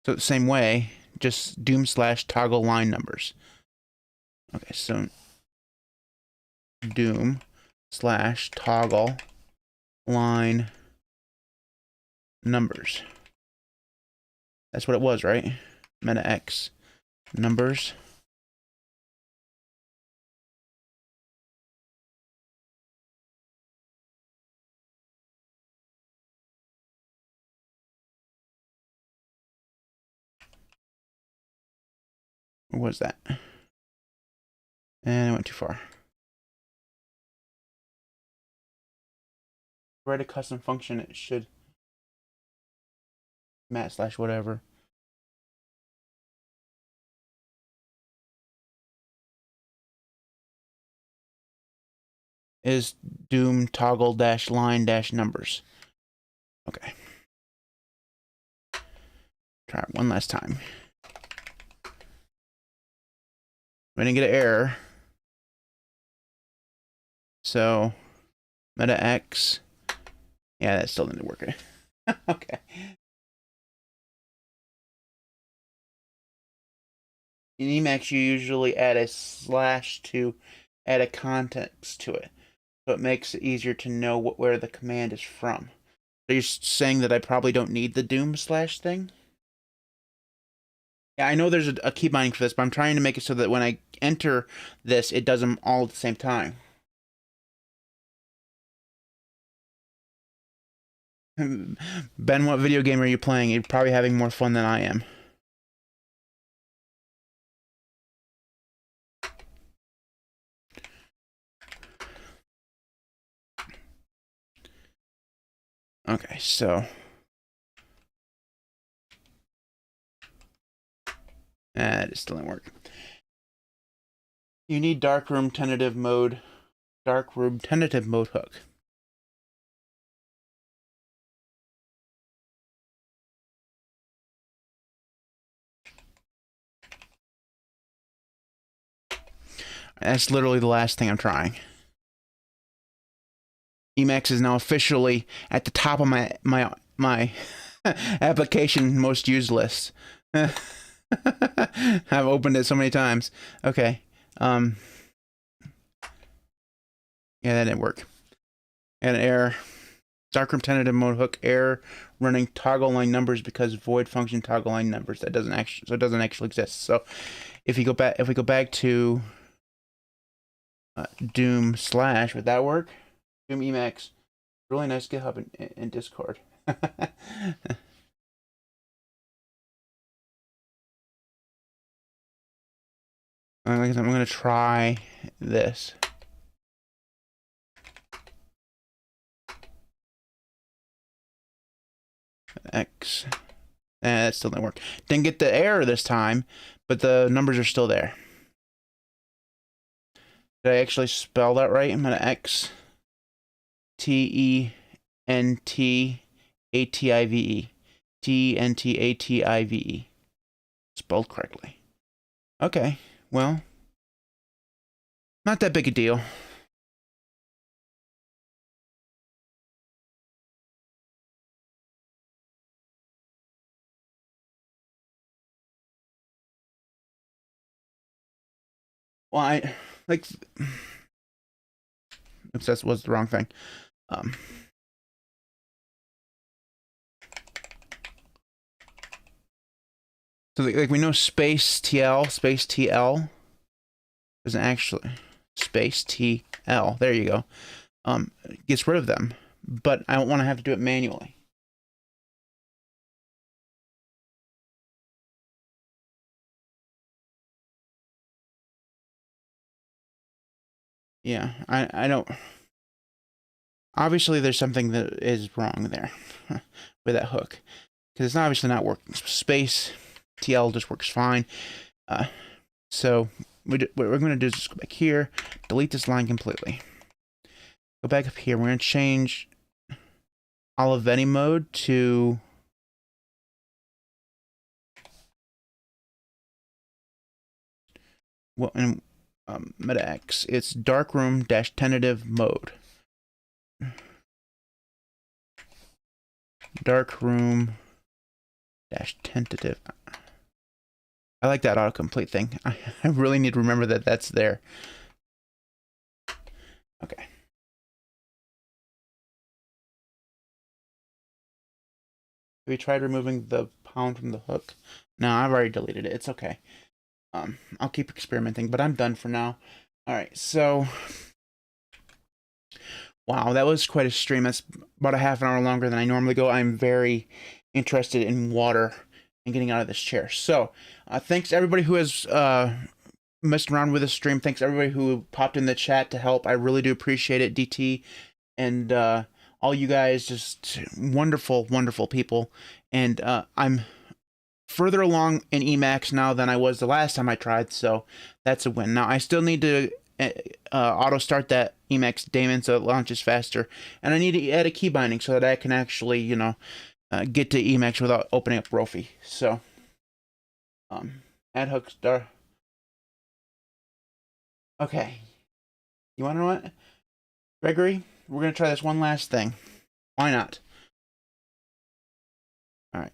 A: the same way, just doom/toggle line numbers. Okay, so doom/toggle line numbers. That's what it was, right? Meta X numbers. What was that? And I went too far. Write a custom function. It should mat/whatever. Is doom toggle dash line dash numbers. Okay. Try it one last time. We didn't get an error. So meta X. Yeah, that still didn't work. Okay. In Emacs, you usually add a slash to add a context to it. So it makes it easier to know where the command is from. So you're saying that I probably don't need the doom slash thing? Yeah, I know there's a key binding for this, but I'm trying to make it so that when I enter this, it does them all at the same time. Ben, what video game are you playing? You're probably having more fun than I am. Okay, so it still didn't work. You need darkroom tentative mode hook. That's literally the last thing I'm trying. Emacs is now officially at the top of my application most used list. I've opened it so many times. Okay. Yeah, that didn't work. And an error. Darkroom tentative mode hook error. running toggle line numbers because void function toggle line numbers. That doesn't actually, so it doesn't actually exist. So if we go back to Doom / would that work? Doom Emacs, really nice GitHub and Discord. I'm gonna try this. X. That still didn't work. Didn't get the error this time, but the numbers are still there. Did I actually spell that right? I'm gonna X T E N T A T I V E. T E N T A T I V E. Spelled correctly. Okay, well, not that big a deal. Well, I like. Oops, that was the wrong thing. So like we know space TL isn't actually space TL. There you go. Gets rid of them, but I don't want to have to do it manually. Yeah, I don't. Obviously, there's something that is wrong there with that hook, because it's obviously not working. Space TL just works fine. So what we're going to do is just go back here, delete this line completely. Go back up here. We're going to change Oliveti mode to well, in MetaX, it's darkroom - tentative mode. Darkroom - tentative. I like that autocomplete thing. I really need to remember that that's there. Okay. We tried removing the pound from the hook. No, I've already deleted it. It's okay. I'll keep experimenting, but I'm done for now. All right, so wow, that was quite a stream. That's about a half an hour longer than I normally go. I'm very interested in water and getting out of this chair. So, thanks everybody who has messed around with the stream. Thanks everybody who popped in the chat to help. I really do appreciate it, DT, and all you guys, just wonderful, wonderful people. And I'm further along in Emacs now than I was the last time I tried, so that's a win. Now, I still need to auto start that Emacs daemon so it launches faster, and I need to add a key binding so that I can actually, you know, get to Emacs without opening up Rofi. So, add hook star. Okay. You want to know what? Gregory, we're going to try this one last thing. Why not? All right.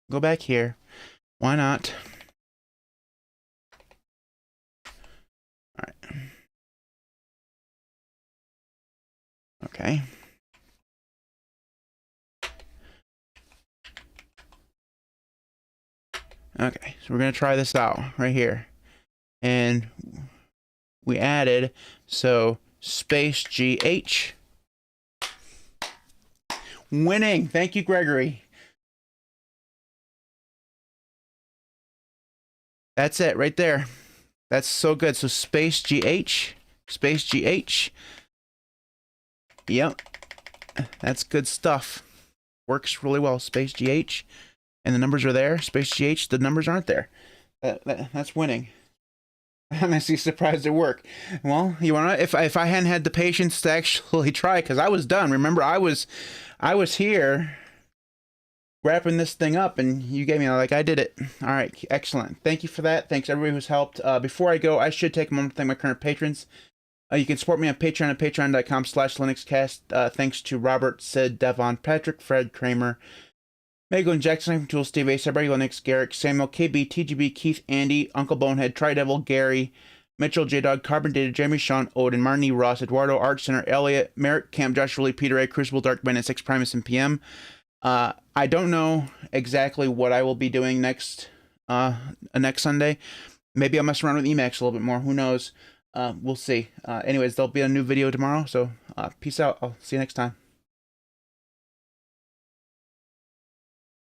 A: Go back here. Why not? All right. Okay. Okay, so we're going to try this out right here. And we added, so space GH. Winning. Thank you, Gregory. That's it right there. That's so good. So space GH. Space GH. Yep. That's good stuff. Works really well. Space GH. And the numbers are there. Space GH. The numbers aren't there. That's winning. I'm actually surprised it worked. Well, you wanna, if I hadn't had the patience to actually try, because I was done. Remember, I was here wrapping this thing up, and you gave me, like, I did it. All right, excellent. Thank you for that. Thanks everybody who's helped. Before I go, I should take a moment to thank my current patrons. You can support me on Patreon at patreon.com/linuxcast. Thanks to Robert, Syd, Devon, Patrick, Fred, Kramer, Maeglin, Jackson, Tool, Steve A, CyberGuyLinux, Garrick, Samuel, KB, TGB, Keith, Andy, Unkle, Bonehead, Devil, Gary, Mitchel, JDawg, Carbondated, Jeremy, Shaun, Odin, Marnie, Ross, Eduardo, Archsinner, Elliott, Marek, Cam, Joshua Lee, Peter A, Crucible, Dark Bandit, 6 Primus, and PM. I don't know exactly what I will be doing next Sunday. Maybe I'll mess around with Emacs a little bit more. Who knows? We'll see. Anyways, there'll be a new video tomorrow. So peace out. I'll see you next time.